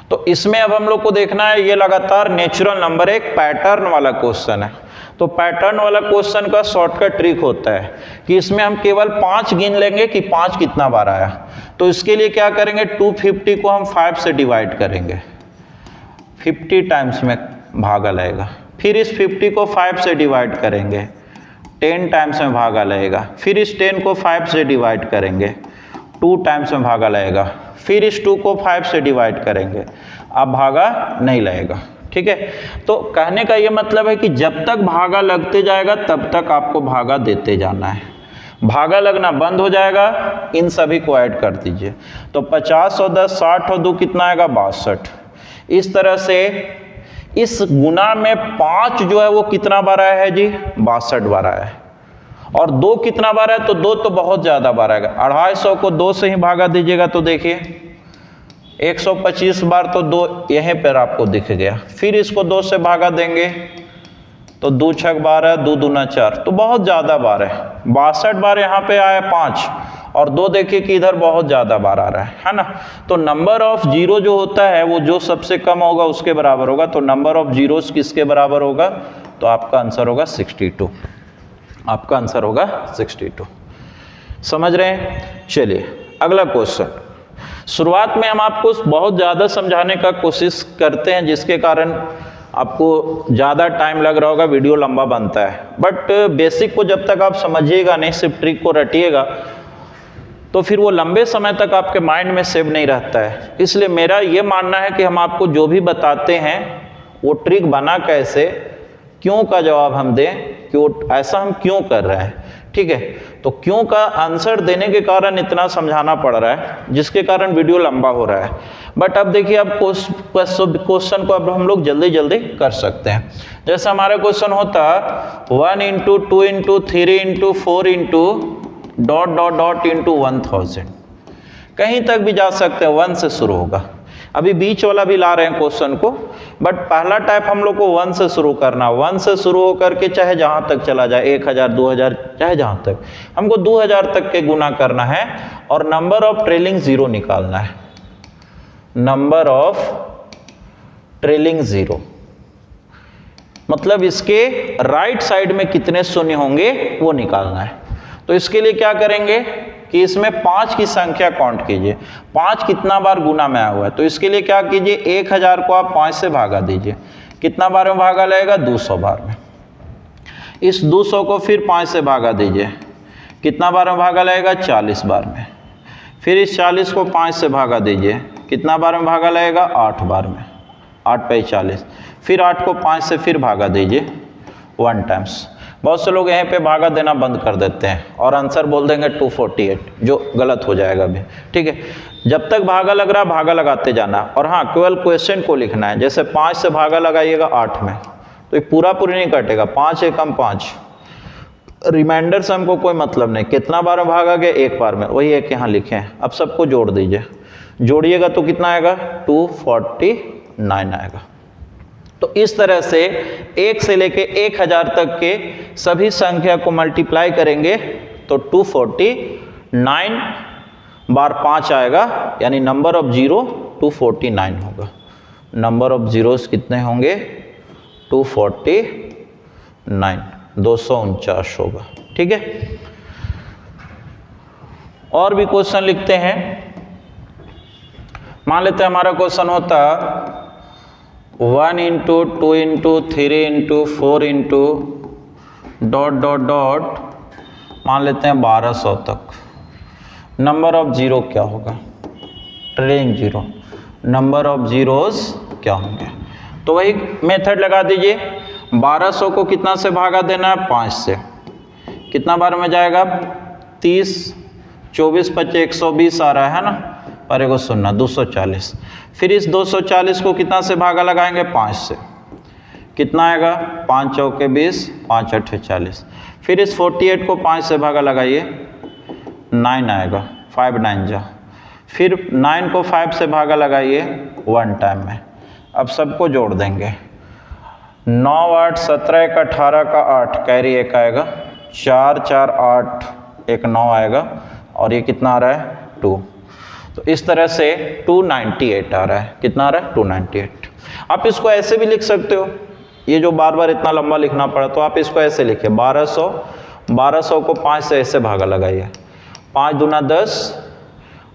तो इसमें अब हम लोग को देखना है, ये लगातार नेचुरल नंबर एक पैटर्न वाला क्वेश्चन है। तो पैटर्न वाला क्वेश्चन का शॉर्टकट ट्रिक होता है कि इसमें हम केवल 5 गिन लेंगे कि 5 कितना बार आया। तो इसके लिए क्या करेंगे, 250 को हम 5 से डिवाइड करेंगे, 50 टाइम्स में भागा लगेगा। फिर इस 50 को 5 से डिवाइड करेंगे, 10 टाइम्स में भागा लगेगा। फिर इस 10 को 5 से डिवाइड करेंगे, 2 टाइम्स में भागा लगेगा। फिर इस 2 को 5 से डिवाइड करेंगे, अब भागा नहीं लगेगा। ठीक है, तो कहने का ये मतलब है कि जब तक भागा लगते जाएगा तब तक आपको भागा देते जाना है। भागा लगना बंद हो जाएगा, इन सभी को ऐड कर दीजिए। तो 50 और 10 60 और 2 कितना आएगा, 62। इस तरह से इस गुना में 5 जो है वो कितना बार आया है जी, 62 बार आया है। और 2 कितना बार है, तो 2 तो बहुत ज़्यादा बार आएगा। 250 को 2 से ही भागा दीजिएगा तो देखिए 125 बार, तो 2 यहीं पर आपको दिख गया। फिर इसको 2 से भागा देंगे तो 2 छक 12, 2 दूना 4, तो बहुत ज़्यादा बार है। 62 बार यहाँ पे आया 5, और 2 देखिए कि इधर बहुत ज़्यादा बार आ रहा है ना। तो नंबर ऑफ जीरो जो होता है वो जो सबसे कम होगा उसके बराबर होगा। तो नंबर ऑफ जीरोस किसके बराबर होगा, तो आपका आंसर होगा 62। आपका आंसर होगा 62। समझ रहे हैं। चलिए अगला क्वेश्चन। शुरुआत में हम आपको बहुत ज़्यादा समझाने का कोशिश करते हैं, जिसके कारण आपको ज़्यादा टाइम लग रहा होगा, वीडियो लंबा बनता है। बट बेसिक को जब तक आप समझिएगा नहीं, सिर्फ ट्रिक को रटिएगा, तो फिर वो लंबे समय तक आपके माइंड में सेव नहीं रहता है। इसलिए मेरा ये मानना है कि हम आपको जो भी बताते हैं वो ट्रिक बना कैसे, क्यों का जवाब हम दें कि वो ऐसा हम क्यों कर रहे हैं। ठीक है, तो क्यों का आंसर देने के कारण इतना समझाना पड़ रहा है, जिसके कारण वीडियो लंबा हो रहा है। बट अब देखिए, अब क्वेश्चन को अब हम लोग जल्दी जल्दी कर सकते हैं। जैसे हमारा क्वेश्चन होता 1 into 2 into 3 into 4 into dot dot dot into 1000। कहीं तक भी जा सकते हैं, 1 से शुरू होगा। अभी बीच वाला भी ला रहे हैं क्वेश्चन को, बट पहला टाइप हम लोग को 1 से शुरू करना। 1 से शुरू होकर के चाहे जहां तक चला जाए, 1000 2000 चाहे जहां तक, हमको 2000 तक के गुना करना है और नंबर ऑफ ट्रेलिंग जीरो निकालना है। नंबर ऑफ ट्रेलिंग जीरो मतलब इसके राइट साइड में कितने शून्य होंगे वो निकालना है। तो इसके लिए क्या करेंगे कि इसमें 5 की संख्या काउंट कीजिए, 5 कितना बार गुना में आया हुआ है। तो इसके लिए क्या कीजिए, 1000 को आप 5 से भागा दीजिए, कितना बार में भागा लगेगा, 200 बार में। इस 200 को फिर 5 से भागा दीजिए, कितना बार में भागा लगेगा, 40 बार में। फिर इस 40 को 5 से भागा दीजिए, कितना बार में भागा लगेगा, 8 बार में। 8 पे 40, फिर 8 को 5 से फिर भागा दीजिए 1 टाइम्स। बहुत से लोग यहीं पे भागा देना बंद कर देते हैं और आंसर बोल देंगे 248, जो गलत हो जाएगा भी। ठीक है, जब तक भागा लग रहा है भागा लगाते जाना। और हाँ, केवल क्वेश्चन को लिखना है। जैसे 5 से भागा लगाइएगा 8 में, तो ये पूरा नहीं कटेगा, 5 एकम 5। रिमाइंडर से हमको कोई मतलब नहीं, कितना बार में भागा गया, 1 बार में, वही एक यहाँ लिखे हैं। अब सबको जोड़ दीजिए, जोड़िएगा तो कितना आएगा, 249 आएगा। तो इस तरह से 1 से लेके 1000 तक के सभी संख्या को मल्टीप्लाई करेंगे तो 249 बार 5 आएगा, यानी नंबर ऑफ जीरो 249 होगा। नंबर ऑफ जीरोस कितने होंगे, 249, 249 होगा। ठीक है, और भी क्वेश्चन लिखते हैं। मान लेते हैं हमारा क्वेश्चन होता 1 into 2 into 3 into 4 into dot dot dot मान लेते हैं 1200 तक। नंबर ऑफ जीरो क्या होगा? Trailing zero, number of zeros क्या होंगे? तो वही मेथड लगा दीजिए। 1200 को कितना से भागा देना है? 5 से। कितना बार में जाएगा? 30, 24, 25, 120 आ रहा है ना, और एगो सुनना 240। फिर इस 240 को कितना से भागा लगाएंगे? 5 से। कितना आएगा? 5 चौके 20, 5 अट्ठे 40। फिर इस 48 को 5 से भागा लगाइए, 9 आएगा, 5 9 जा। फिर 9 को 5 से भागा लगाइए 1 टाइम में। अब सबको जोड़ देंगे, 9 8 17 1 18 का 8, कैरी 1 आएगा, 4 4 8 1 9 आएगा, और ये कितना आ रहा है? 2। तो इस तरह से 298 आ रहा है। कितना आ रहा है? 298। आप इसको ऐसे भी लिख सकते हो, ये जो बार बार इतना लंबा लिखना पड़ा, तो आप इसको ऐसे लिखिए 1200 को 5 से ऐसे भागा लगाइए, 5 दूना 10,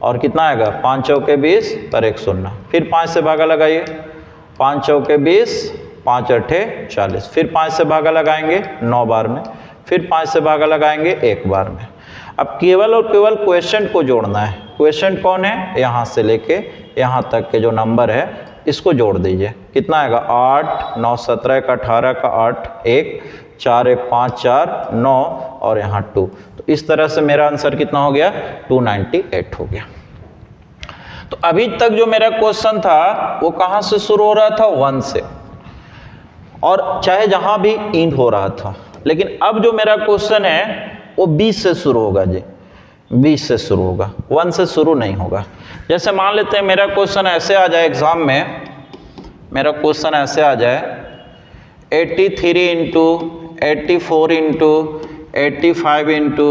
और कितना आएगा? 5 चौके 20 पर 1 शून्य। फिर 5 से भागा लगाइए, 5 चौके 20, 5 अट्ठे 40। फिर 5 से भागा लगाएंगे 9 बार में, फिर 5 से भागा लगाएंगे 1 बार में। अब केवल और केवल क्वेश्चन को जोड़ना है। क्वेश्चन कौन है? यहाँ से लेके यहाँ तक के जो नंबर है इसको जोड़ दीजिए। कितना आएगा? 8 9 17 1 18 का 8, 1 4 1 5 4 9, और यहाँ 2। तो इस तरह से मेरा आंसर कितना हो गया? 298 हो गया। तो अभी तक जो मेरा क्वेश्चन था वो कहाँ से शुरू हो रहा था? 1 से, और चाहे जहाँ भी इंड हो रहा था। लेकिन अब जो मेरा क्वेश्चन है वो 20 से शुरू होगा जी, 20 से शुरू होगा, 1 से शुरू नहीं होगा। जैसे मान लेते हैं मेरा क्वेश्चन ऐसे आ जाए एग्जाम में, मेरा क्वेश्चन ऐसे आ जाए 83 into 84 into 85 into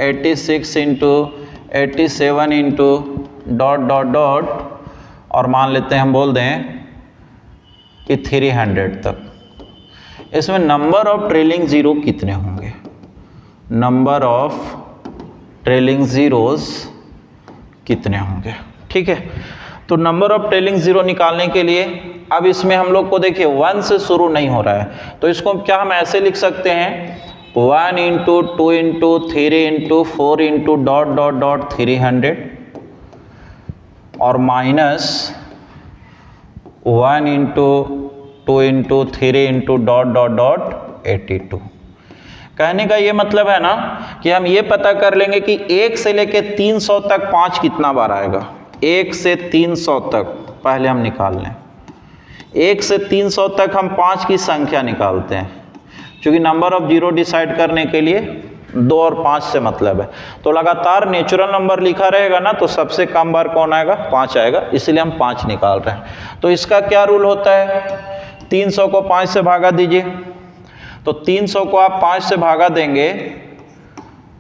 86 into 87 into dot dot dot, और मान लेते हैं हम बोल दें कि 300 तक। इसमें नंबर ऑफ ट्रेलिंग जीरो कितने होंगे? नंबर ऑफ ट्रेलिंग जीरोस कितने होंगे? ठीक है, तो नंबर ऑफ ट्रेलिंग जीरो निकालने के लिए अब इसमें हम लोग को देखिए 1 से शुरू नहीं हो रहा है, तो इसको क्या हम ऐसे लिख सकते हैं? 1 into 2 into 3 into 4 into dot dot dot 300, और minus 1 into 2 into 3 into dot dot dot 82। कहने का ये मतलब है ना कि हम ये पता कर लेंगे कि 1 से लेके 300 तक 5 कितना बार आएगा। 1 से 300 तक पहले हम निकाल लें। 1 से 300 तक हम 5 की संख्या निकालते हैं, क्योंकि नंबर ऑफ जीरो डिसाइड करने के लिए 2 और 5 से मतलब है। तो लगातार नेचुरल नंबर लिखा रहेगा ना, तो सबसे कम बार कौन आएगा? 5 आएगा, इसलिए हम 5 निकाल रहे हैं। तो इसका क्या रूल होता है? 300 को 5 से भागा दीजिए, तो 300 को आप 5 से भागा देंगे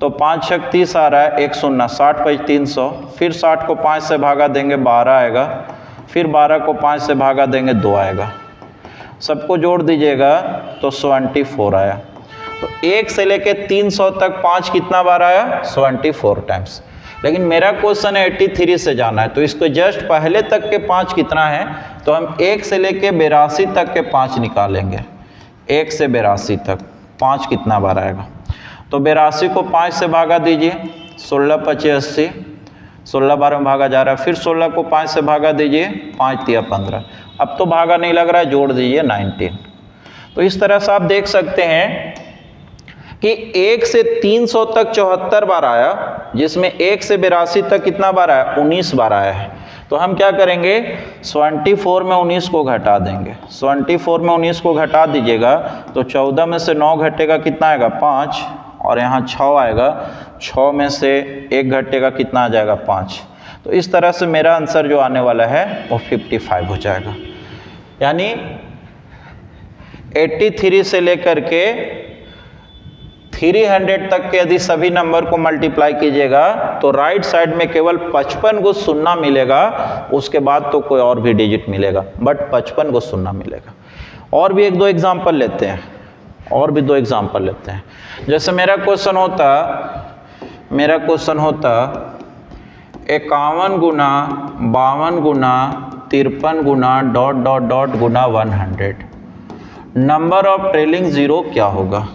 तो 5 छक 30 आ रहा है, 1 शून्य, 60 5 300। फिर 60 को 5 से भागा देंगे 12 आएगा, फिर 12 को 5 से भागा देंगे 2 आएगा। सबको जोड़ दीजिएगा तो 74 आया। तो 1 से लेके 300 तक 5 कितना बार आया? 74 टाइम्स। लेकिन मेरा क्वेश्चन है 83 से जाना है, तो इसको जस्ट पहले तक के 5 कितना है, तो हम 1 से लेके 82 तक के 5 निकालेंगे। 1 से 82 तक 5 कितना बार आएगा? तो 82 को 5 से भागा दीजिए, 16 25 80, 16 बार में भागा जा रहा है। फिर 16 को 5 से भागा दीजिए, 5 3 15। अब तो भागा नहीं लग रहा है, जोड़ दीजिए 19। तो इस तरह से आप देख सकते हैं कि 1 से 300 तक 74 बार आया, जिसमें 1 से 82 तक कितना बार आया? 19 बार आया है। तो हम क्या करेंगे? 74 में 19 को घटा देंगे। 74 में 19 को घटा दीजिएगा तो 14 में से 9 घटेगा, कितना आएगा? 5, और यहाँ 6 आएगा, 6 में से 1 घटेगा, कितना आ जाएगा? 5। तो इस तरह से मेरा आंसर जो आने वाला है वो 55 हो जाएगा। यानी 83 से लेकर के 300 तक के यदि सभी नंबर को मल्टीप्लाई कीजिएगा तो राइट साइड में केवल 55 को शून्य मिलेगा, उसके बाद तो कोई और भी डिजिट मिलेगा, बट 55 को शून्य मिलेगा। और भी 1-2 एग्जाम्पल लेते हैं, जैसे मेरा क्वेश्चन होता 51 गुना 52 गुना 53 गुना डॉट डॉट डॉट गुना 100। नंबर ऑफ ट्रेलिंग जीरो क्या होगा?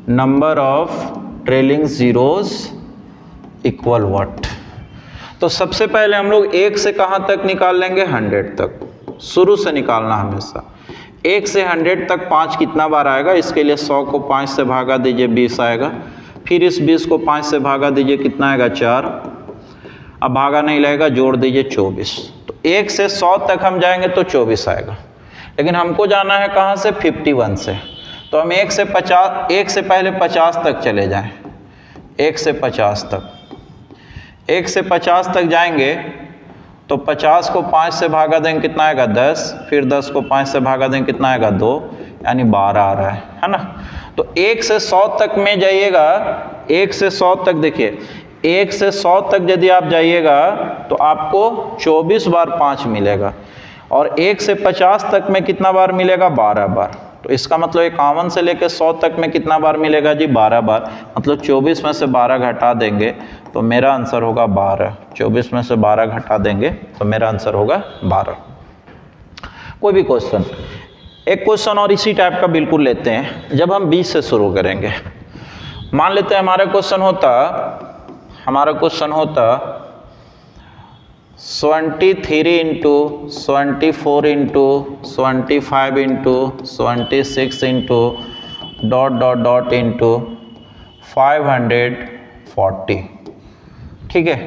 Number of trailing zeros equal what? तो सबसे पहले हम लोग 1 से कहाँ तक निकाल लेंगे? 100 तक। शुरू से निकालना हमेशा। 1 से 100 तक 5 कितना बार आएगा? इसके लिए 100 को 5 से भागा दीजिए, 20 आएगा। फिर इस 20 को 5 से भागा दीजिए, कितना आएगा? 4। अब भागा नहीं लगेगा, जोड़ दीजिए 24। तो 1 से 100 तक हम जाएंगे तो 24 आएगा, लेकिन हमको जाना है कहाँ से? 51 से। तो हम 1 से पहले 50 तक चले जाएं। 1 से 50 तक, 1 से 50 तक जाएंगे तो 50 को 5 से भागा देंगे, कितना आएगा? 10। फिर 10 को 5 से भागा देंगे, कितना आएगा? 2, यानी 12 आ रहा है ना। तो 1 से 100 तक में जाइएगा, 1 से 100 तक देखिए, 1 से 100 तक यदि आप जाइएगा तो आपको 24 बार 5 मिलेगा, और 1 से 50 तक में कितना बार मिलेगा? 12 बार। तो इसका मतलब 51 से लेकर 100 तक में कितना बार मिलेगा जी? 12 बार। मतलब 24 में से 12 घटा देंगे तो मेरा आंसर होगा 12। 24 में से 12 घटा देंगे तो मेरा आंसर होगा 12। कोई भी क्वेश्चन, एक क्वेश्चन और इसी टाइप का बिल्कुल लेते हैं। जब हम 20 से शुरू करेंगे, मान लेते हैं हमारा क्वेश्चन होता 23 into 24 into 25 into 26 into dot into 540। ठीक है,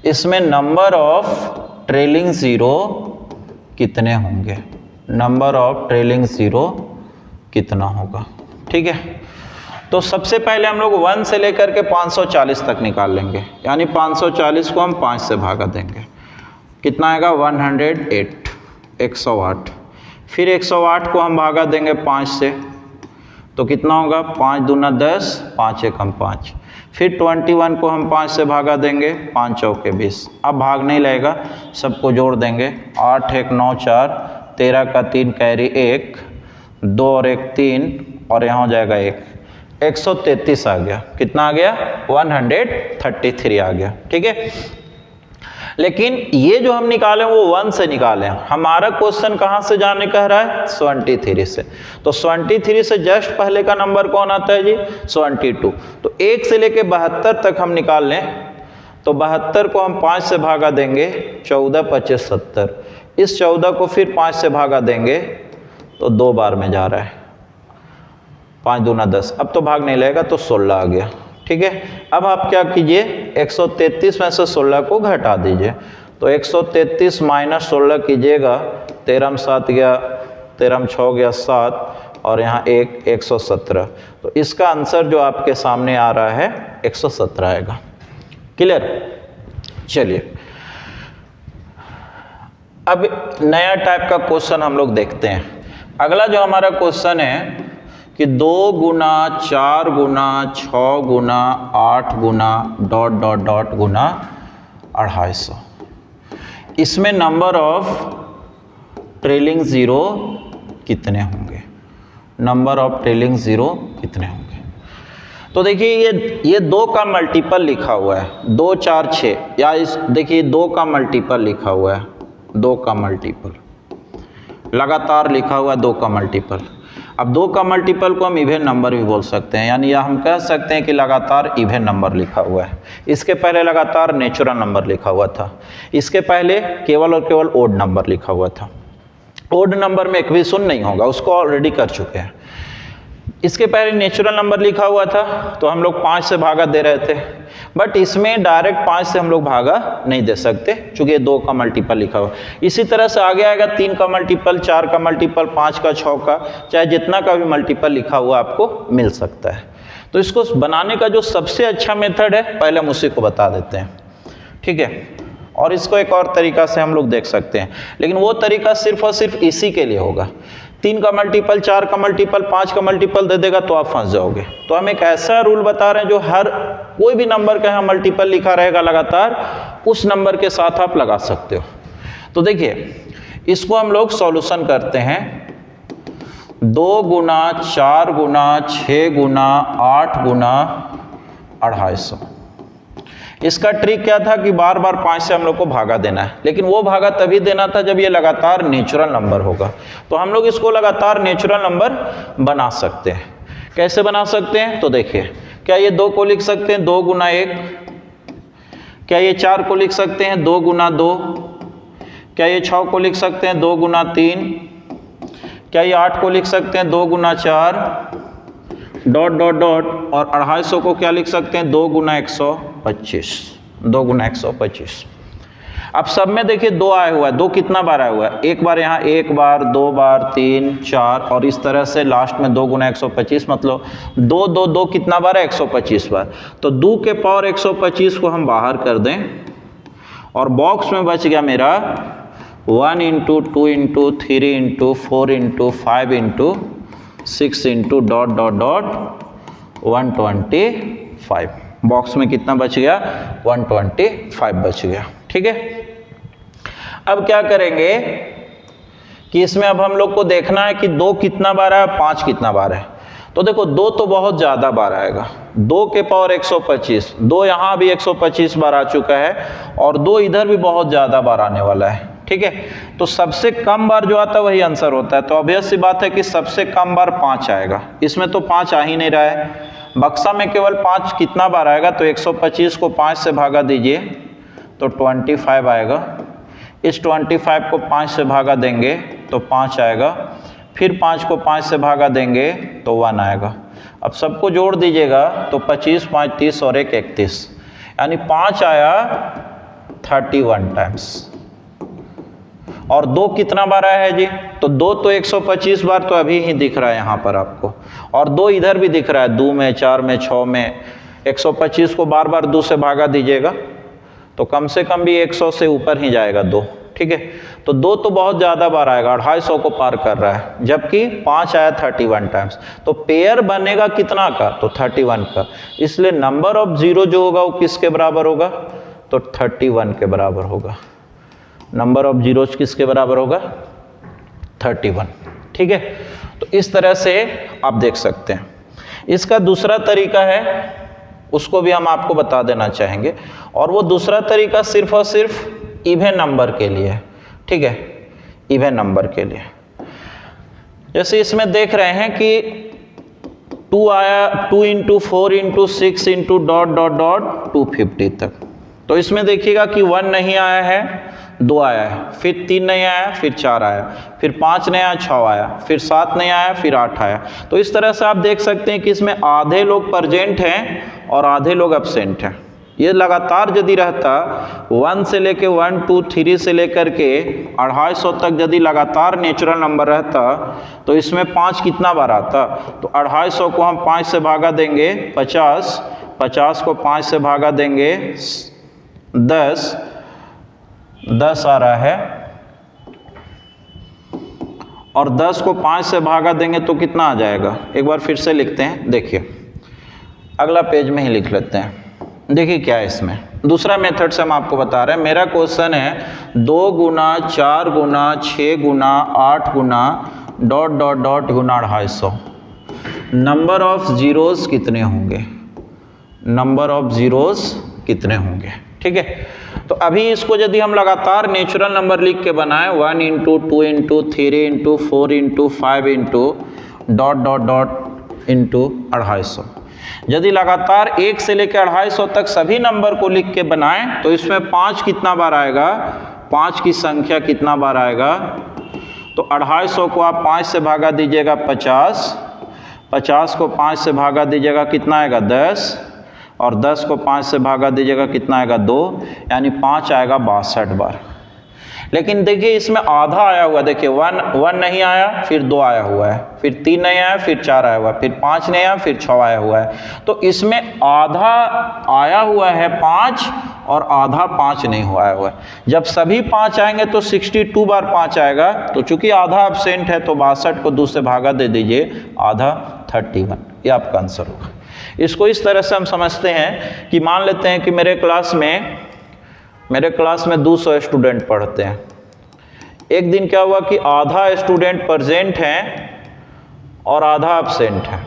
इसमें नंबर ऑफ ट्रेलिंग ज़ीरो कितने होंगे? नंबर ऑफ ट्रेलिंग ज़ीरो कितना होगा? ठीक है, तो सबसे पहले हम लोग 1 से लेकर के 540 तक निकाल लेंगे, यानी 540 को हम 5 से भागा देंगे, कितना आएगा? 108, 108। फिर 108 को हम भागा देंगे 5 से, तो कितना होगा? 5 दूना 10, 5 एकम 5। फिर 21 को हम 5 से भागा देंगे, 5 चौके 20। अब भाग नहीं लगेगा, सबको जोड़ देंगे। 8 1 9 4, 13 का 3 कैरी 1, 2 और 1 3, और यहाँ हो जाएगा 1। 133 आ गया। कितना आ गया? 133 आ गया। ठीक है, लेकिन ये जो हम निकाले वो 1 से निकाले। हमारा क्वेश्चन कहाँ से जाने कह रहा है? 73 से। तो 73 से जस्ट पहले का नंबर कौन आता है जी? 72। तो 1 से लेके 72 तक हम निकाल लें तो 72 को हम 5 से भागा देंगे, 14 25 70। इस 14 को फिर 5 से भागा देंगे तो 2 बार में जा रहा है, 5 दूना 10। अब तो भाग नहीं लगेगा तो 16 आ गया। ठीक है, अब आप क्या कीजिए? 133 में से 16 को घटा दीजिए, तो 133 माइनस 16 कीजिएगा, 13 7 गया, 13 6 गया 7, और यहाँ 1 117। तो इसका आंसर जो आपके सामने आ रहा है 117 आएगा। क्लियर? चलिए अब नया टाइप का क्वेश्चन हम लोग देखते हैं। अगला जो हमारा क्वेश्चन है कि 2 गुना 4 गुना 6 गुना 8 गुना डॉट गुना 250। इसमें नंबर ऑफ ट्रेलिंग ज़ीरो कितने होंगे? नंबर ऑफ ट्रेलिंग ज़ीरो कितने होंगे? तो देखिए ये 2 का मल्टीपल लिखा हुआ है, 2 4 6, या इस देखिए 2 का मल्टीपल लिखा हुआ है, 2 का मल्टीपल लगातार लिखा हुआ है, 2 का मल्टीपल। अब 2 का मल्टीपल को हम इवेन नंबर भी बोल सकते हैं, यानी या हम कह सकते हैं कि लगातार इवेन नंबर लिखा हुआ है। इसके पहले लगातार नेचुरल नंबर लिखा हुआ था, इसके पहले केवल और केवल ओड नंबर लिखा हुआ था। ओड नंबर में एक भी शून्य नहीं होगा, उसको ऑलरेडी कर चुके हैं। इसके पहले नेचुरल नंबर लिखा हुआ था तो हम लोग 5 से भागा दे रहे थे, बट इसमें डायरेक्ट 5 से हम लोग भागा नहीं दे सकते क्योंकि ये 2 का मल्टीपल लिखा हुआ। इसी तरह से आगे आएगा 3 का मल्टीपल, 4 का मल्टीपल, 5 का, 6 का, चाहे जितना का भी मल्टीपल लिखा हुआ आपको मिल सकता है। तो इसको बनाने का जो सबसे अच्छा मेथड है पहले हम उसी को बता देते हैं। ठीक है, और इसको एक और तरीका से हम लोग देख सकते हैं, लेकिन वो तरीका सिर्फ और सिर्फ इसी के लिए होगा। 3 का मल्टीपल, 4 का मल्टीपल, 5 का मल्टीपल दे देगा तो आप फंस जाओगे। तो हम एक ऐसा रूल बता रहे हैं जो हर कोई भी नंबर का यहाँ मल्टीपल लिखा रहेगा लगातार, उस नंबर के साथ आप लगा सकते हो। तो देखिए इसको हम लोग सॉल्यूशन करते हैं। 2 गुना 4 गुना 6 गुना 8 गुना 250। इसका ट्रिक क्या था कि बार बार 5 से हम लोग को भागा देना है, लेकिन वो भागा तभी देना था जब ये लगातार नेचुरल नंबर होगा। तो हम लोग इसको लगातार नेचुरल नंबर बना सकते हैं। कैसे बना सकते हैं? तो देखिए क्या ये 2 को लिख सकते हैं 2 गुना 1? क्या ये 4 को लिख सकते हैं 2 गुना 2? क्या ये 6 को लिख सकते हैं 2 गुना 3? क्या ये 8 को लिख सकते हैं 2 गुना 4? Dot dot dot. और 250 को क्या लिख सकते हैं 2 गुना 125, 2 गुना 125। अब सब में देखिए 2 आया हुआ है, 2 कितना बार आया हुआ है? एक बार यहाँ, एक बार, 2 बार, 3, 4 और इस तरह से लास्ट में 2 गुना 125, मतलब 2 2 2 कितना बार है? 125 बार। तो 2 के पावर 125 को हम बाहर कर दें और बॉक्स में बच गया मेरा 1 into 2 into 3 into 4 into 5 into 6 into dot dot dot 125। Box में कितना बच गया? 125 बच गया। ठीक है, अब क्या करेंगे कि इसमें अब हम लोग को देखना है कि 2 कितना बार है, 5 कितना बार है। तो देखो 2 तो बहुत ज़्यादा बार आएगा, 2 के पावर 125, 2 यहाँ भी 125 बार आ चुका है और 2 इधर भी बहुत ज़्यादा बार आने वाला है। ठीक है, तो सबसे कम बार जो आता है वही आंसर होता है। तो ऑब्वियस सी बात है कि सबसे कम बार 5 आएगा। इसमें तो 5 आ ही नहीं रहा है, बक्सा में केवल 5 कितना बार आएगा? तो 125 को 5 से भागा दीजिए तो 25 आएगा। इस 25 को 5 से भागा देंगे तो 5 आएगा, फिर 5 को 5 से भागा देंगे तो 1 आएगा। अब सबको जोड़ दीजिएगा तो 25, 5, 30 और 1, 31, यानी 5 आया 31 टाइम्स। और 2 कितना बार आया है जी? तो 2 तो 125 बार तो अभी ही दिख रहा है यहाँ पर आपको, और 2 इधर भी दिख रहा है, 2 में, 4 में, 6 में। 125 को बार बार 2 से भागा दीजिएगा तो कम से कम भी 100 से ऊपर ही जाएगा 2। ठीक है, तो 2 तो बहुत ज़्यादा बार आएगा, 250 को पार कर रहा है, जबकि 5 आया 31 टाइम्स। तो पेयर बनेगा कितना का? तो 31 का। इसलिए नंबर ऑफ जीरो जो होगा वो किसके बराबर होगा? तो 31 के बराबर होगा। नंबर ऑफ जीरोज किसके बराबर होगा? 31। ठीक है, तो इस तरह से आप देख सकते हैं। इसका दूसरा तरीका है, उसको भी हम आपको बता देना चाहेंगे, और वो दूसरा तरीका सिर्फ और सिर्फ इवन नंबर के लिए है। ठीक है, इवन नंबर के लिए। जैसे इसमें देख रहे हैं कि 2 आया, 2 into 4 into 6 into dot dot dot 250 तक। तो इसमें देखिएगा कि 1 नहीं आया है, 2 आया है, फिर 3 नहीं आया, फिर 4 आया, फिर 5 नहीं आया, 6 आया, फिर 7 नहीं आया, फिर 8 आया। तो इस तरह से आप देख सकते हैं कि इसमें आधे लोग प्रेजेंट हैं और आधे लोग एब्सेंट हैं। ये लगातार यदि रहता 1 से लेके 1, 2, 3 से लेकर के 250 तक यदि लगातार नेचुरल नंबर रहता तो इसमें 5 कितना बार आता? तो 250 को हम 5 से भागा देंगे 50, 50 को 5 से भागा देंगे 10, 10 आ रहा है, और 10 को 5 से भागा देंगे तो कितना आ जाएगा? एक बार फिर से लिखते हैं, देखिए अगला पेज में ही लिख लेते हैं। देखिए क्या है इसमें, दूसरा मेथड से हम आपको बता रहे हैं। मेरा क्वेश्चन है 2 गुना 4 गुना 6 गुना 8 गुना डॉट डॉट डॉट गुना 250, नंबर ऑफ जीरोस कितने होंगे? नंबर ऑफ जीरोस कितने होंगे? ठीक है, तो अभी इसको यदि हम लगातार नेचुरल नंबर लिख के बनाएं 1 into 2 into 3 into 4 into 5 into dot dot dot into 250, यदि लगातार 1 से लेकर 250 तक सभी नंबर को लिख के बनाएं तो इसमें 5 कितना बार आएगा? 5 की संख्या कितना बार आएगा? तो 250 को आप 5 से भागा दीजिएगा 50, 50 को 5 से भागा दीजिएगा कितना आएगा? 10, और 10 को 5 से भागा दीजिएगा कितना आएगा? 2, यानी 5 आएगा 62 बार। लेकिन देखिए इसमें आधा आया हुआ है, देखिए 1 नहीं आया, फिर 2 आया हुआ है, फिर 3 नहीं आया, फिर 4 आया हुआ है, फिर 5 नहीं आया, फिर 6 आया हुआ है। तो इसमें आधा आया हुआ है 5 और आधा 5 नहीं हुआ है। जब सभी 5 आएंगे तो 62 बार 5 आएगा। तो चूंकि आधा एब्सेंट है तो 62 को 2 से भागा दे दीजिए, आधा 31, ये आपका आंसर होगा। इसको इस तरह से हम समझते हैं कि मान लेते हैं कि मेरे क्लास में 200 स्टूडेंट पढ़ते हैं। एक दिन क्या हुआ कि आधा स्टूडेंट प्रेजेंट हैं और आधा एब्सेंट है,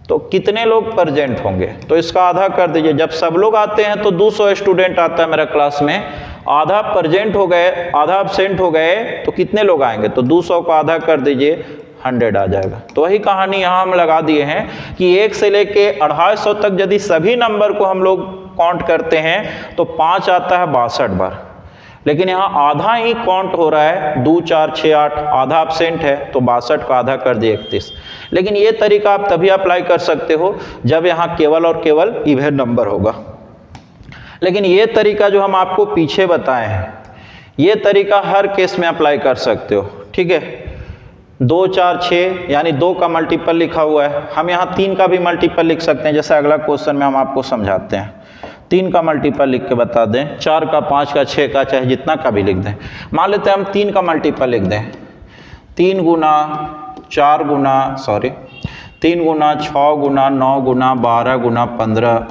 तो कितने लोग प्रेजेंट होंगे? तो इसका आधा कर दीजिए। जब सब लोग आते हैं तो 200 स्टूडेंट आता है मेरा क्लास में, आधा प्रेजेंट हो गए, आधा एब्सेंट हो गए, तो कितने लोग आएंगे? तो 200 को आधा कर दीजिए, 100 आ जाएगा। तो वही कहानी यहाँ हम लगा दिए हैं कि 1 से लेके 250 तक यदि सभी नंबर को हम लोग काउंट करते हैं तो 5 आता है 62 बार, लेकिन यहाँ आधा ही काउंट हो रहा है, 2 4 6 8, आधा एब्सेंट है तो 62 का आधा कर दिए 31। लेकिन ये तरीका आप तभी अप्लाई कर सकते हो जब यहाँ केवल और केवल इवन नंबर होगा। लेकिन ये तरीका जो हम आपको पीछे बताए हैं, ये तरीका हर केस में अप्लाई कर सकते हो, ठीक है। 2 4 6 यानी 2 का मल्टीपल लिखा हुआ है, हम यहाँ 3 का भी मल्टीपल लिख सकते हैं, जैसे अगला क्वेश्चन में हम आपको समझाते हैं। 3 का मल्टीपल लिख के बता दें, 4 का 5 का 6 का चाहे जितना का भी लिख दें। मान लेते हैं हम 3 का मल्टीपल लिख दें, 3 गुना 4 गुना 3 गुना 6 गुना 9 गुना 12 गुना 15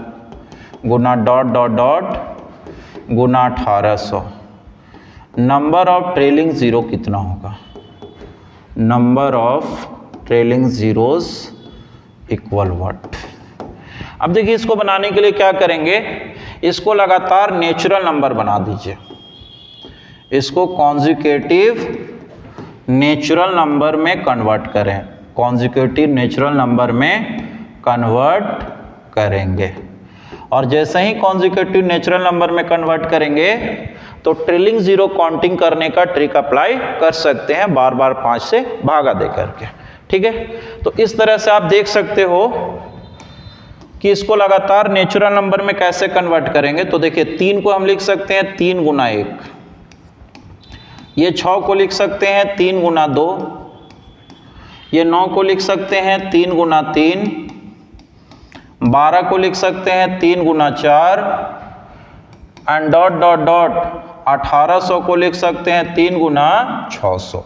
गुना ... गुना 1800। नंबर ऑफ ट्रेलिंग जीरो कितना होगा? Number of trailing zeros equal what? अब देखिए इसको बनाने के लिए क्या करेंगे, इसको लगातार नेचुरल नंबर बना दीजिए, इसको कॉन्जिक्यूटिव नेचुरल नंबर में कन्वर्ट करें, कॉन्जिक्यूटिव नेचुरल नंबर में कन्वर्ट करेंगे। और जैसे ही कॉन्जिक्यूटिव नेचुरल नंबर में कन्वर्ट करेंगे तो ट्रेलिंग जीरो काउंटिंग करने का ट्रिक अप्लाई कर सकते हैं, बार बार 5 से भागा दे करके, ठीक है। तो इस तरह से आप देख सकते हो कि इसको लगातार नेचुरल नंबर में कैसे कन्वर्ट करेंगे। तो देखिए 3 को हम लिख सकते हैं 3 गुना 1, ये 6 को लिख सकते हैं 3 गुना 2, ये 9 को लिख सकते हैं 3 गुना 3, 12 को लिख सकते हैं 3 गुना 4 एंड ... 1800 को लिख सकते हैं 3 गुना 600,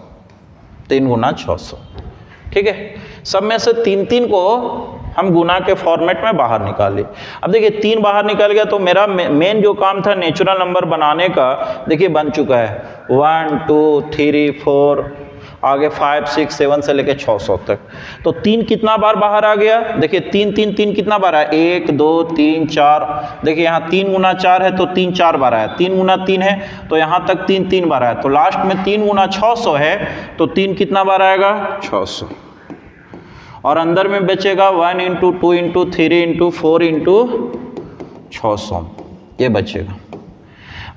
3 गुना 600, ठीक है। सब में से 3 को हम गुना के फॉर्मेट में बाहर निकालिए। अब देखिए 3 बाहर निकल गया तो मेरा मेन जो काम था नेचुरल नंबर बनाने का, देखिए बन चुका है। 1 2 3 4 आगे 5 6 7 से लेके 600 तक। तो 3 कितना बार बाहर आ गया? देखिए 3 3 3 कितना बार आया? 1 2 3 4। देखिए यहाँ 3 गुना 4 है तो 3 4 बार आया, 3 गुना 3 है तो यहाँ तक 3 3 बार आया। तो लास्ट में 3 गुना 600 है तो 3 कितना बार आएगा? 600। और अंदर में बचेगा 1 इंटू 2 इंटू 3 इंटू 4 इंटू 600, ये बचेगा।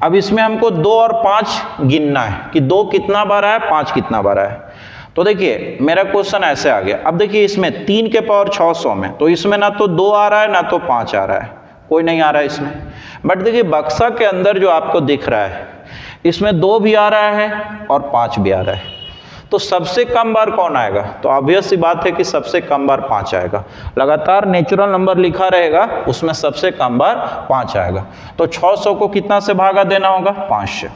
अब इसमें हमको 2 और 5 गिनना है कि 2 कितना बार आया, 5 कितना बार आया। तो देखिए मेरा क्वेश्चन ऐसे आ गया। अब देखिए इसमें 3 के पावर 600 में, तो इसमें ना तो 2 आ रहा है ना तो 5 आ रहा है, कोई नहीं आ रहा है इसमें। बट देखिए बक्सा के अंदर जो आपको दिख रहा है इसमें 2 भी आ रहा है और 5 भी आ रहा है। तो सबसे कम बार कौन आएगा? तो ऑब्वियस सी बात है कि सबसे कम बार 5 आएगा। लगातार नेचुरल नंबर लिखा रहेगा उसमें सबसे कम बार 5 आएगा। तो 600 को कितना से भागा देना होगा? 5 से।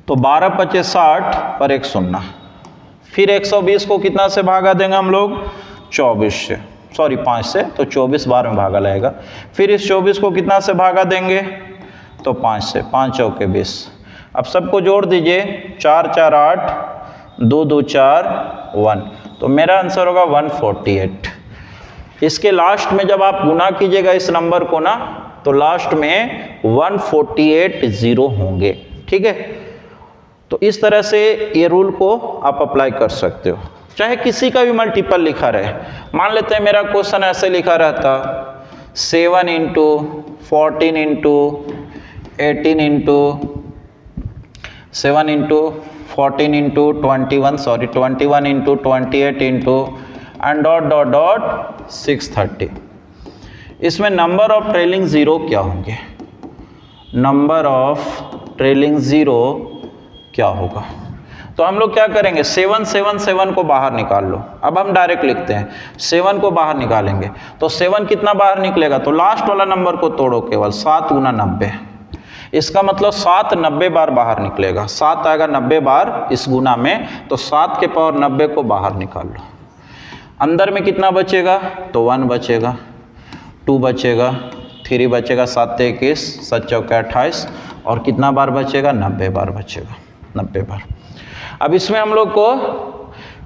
तो 12 25 60 पर 1 0। फिर 120 को कितना से भागा देंगे हम लोग? 24 से, 5 से, तो 24 बार में भागा लगेगा। फिर इस 24 को कितना से भागा देंगे? तो 5 से, 5 चौके 20। अब सबको जोड़ दीजिए, 4 4 8, 2 2 4 1। तो मेरा आंसर होगा 148। इसके लास्ट में जब आप गुना कीजिएगा इस नंबर को ना, तो लास्ट में 148 जीरो होंगे, ठीक है। तो इस तरह से ये रूल को आप अप्लाई कर सकते हो, चाहे किसी का भी मल्टीपल लिखा रहे। मान लेते हैं मेरा क्वेश्चन ऐसे लिखा रहता 7 into 14 into 18 into 7 into 14 into 21 into 28 into and ... 630। इसमें नंबर ऑफ ट्रेलिंग जीरो क्या होंगे? नंबर ऑफ ट्रेलिंग जीरो क्या होगा? तो हम लोग क्या करेंगे, 7 7 7 को बाहर निकाल लो। अब हम डायरेक्ट लिखते हैं 7 को बाहर निकालेंगे तो 7 कितना बाहर निकलेगा? तो लास्ट वाला नंबर को तोड़ो, केवल 7 गुना 90। इसका मतलब 7 90 बार बाहर निकलेगा। 7 आएगा 90 बार इस गुना में, तो 7 के पावर 90 को बाहर निकाल लो। अंदर में कितना बचेगा? तो 1 बचेगा, 2 बचेगा, 3 बचेगा, 7 21, 7 चौके 28, और कितना बार बचेगा? 90 बार बचेगा, 90 बार। अब इसमें हम लोग को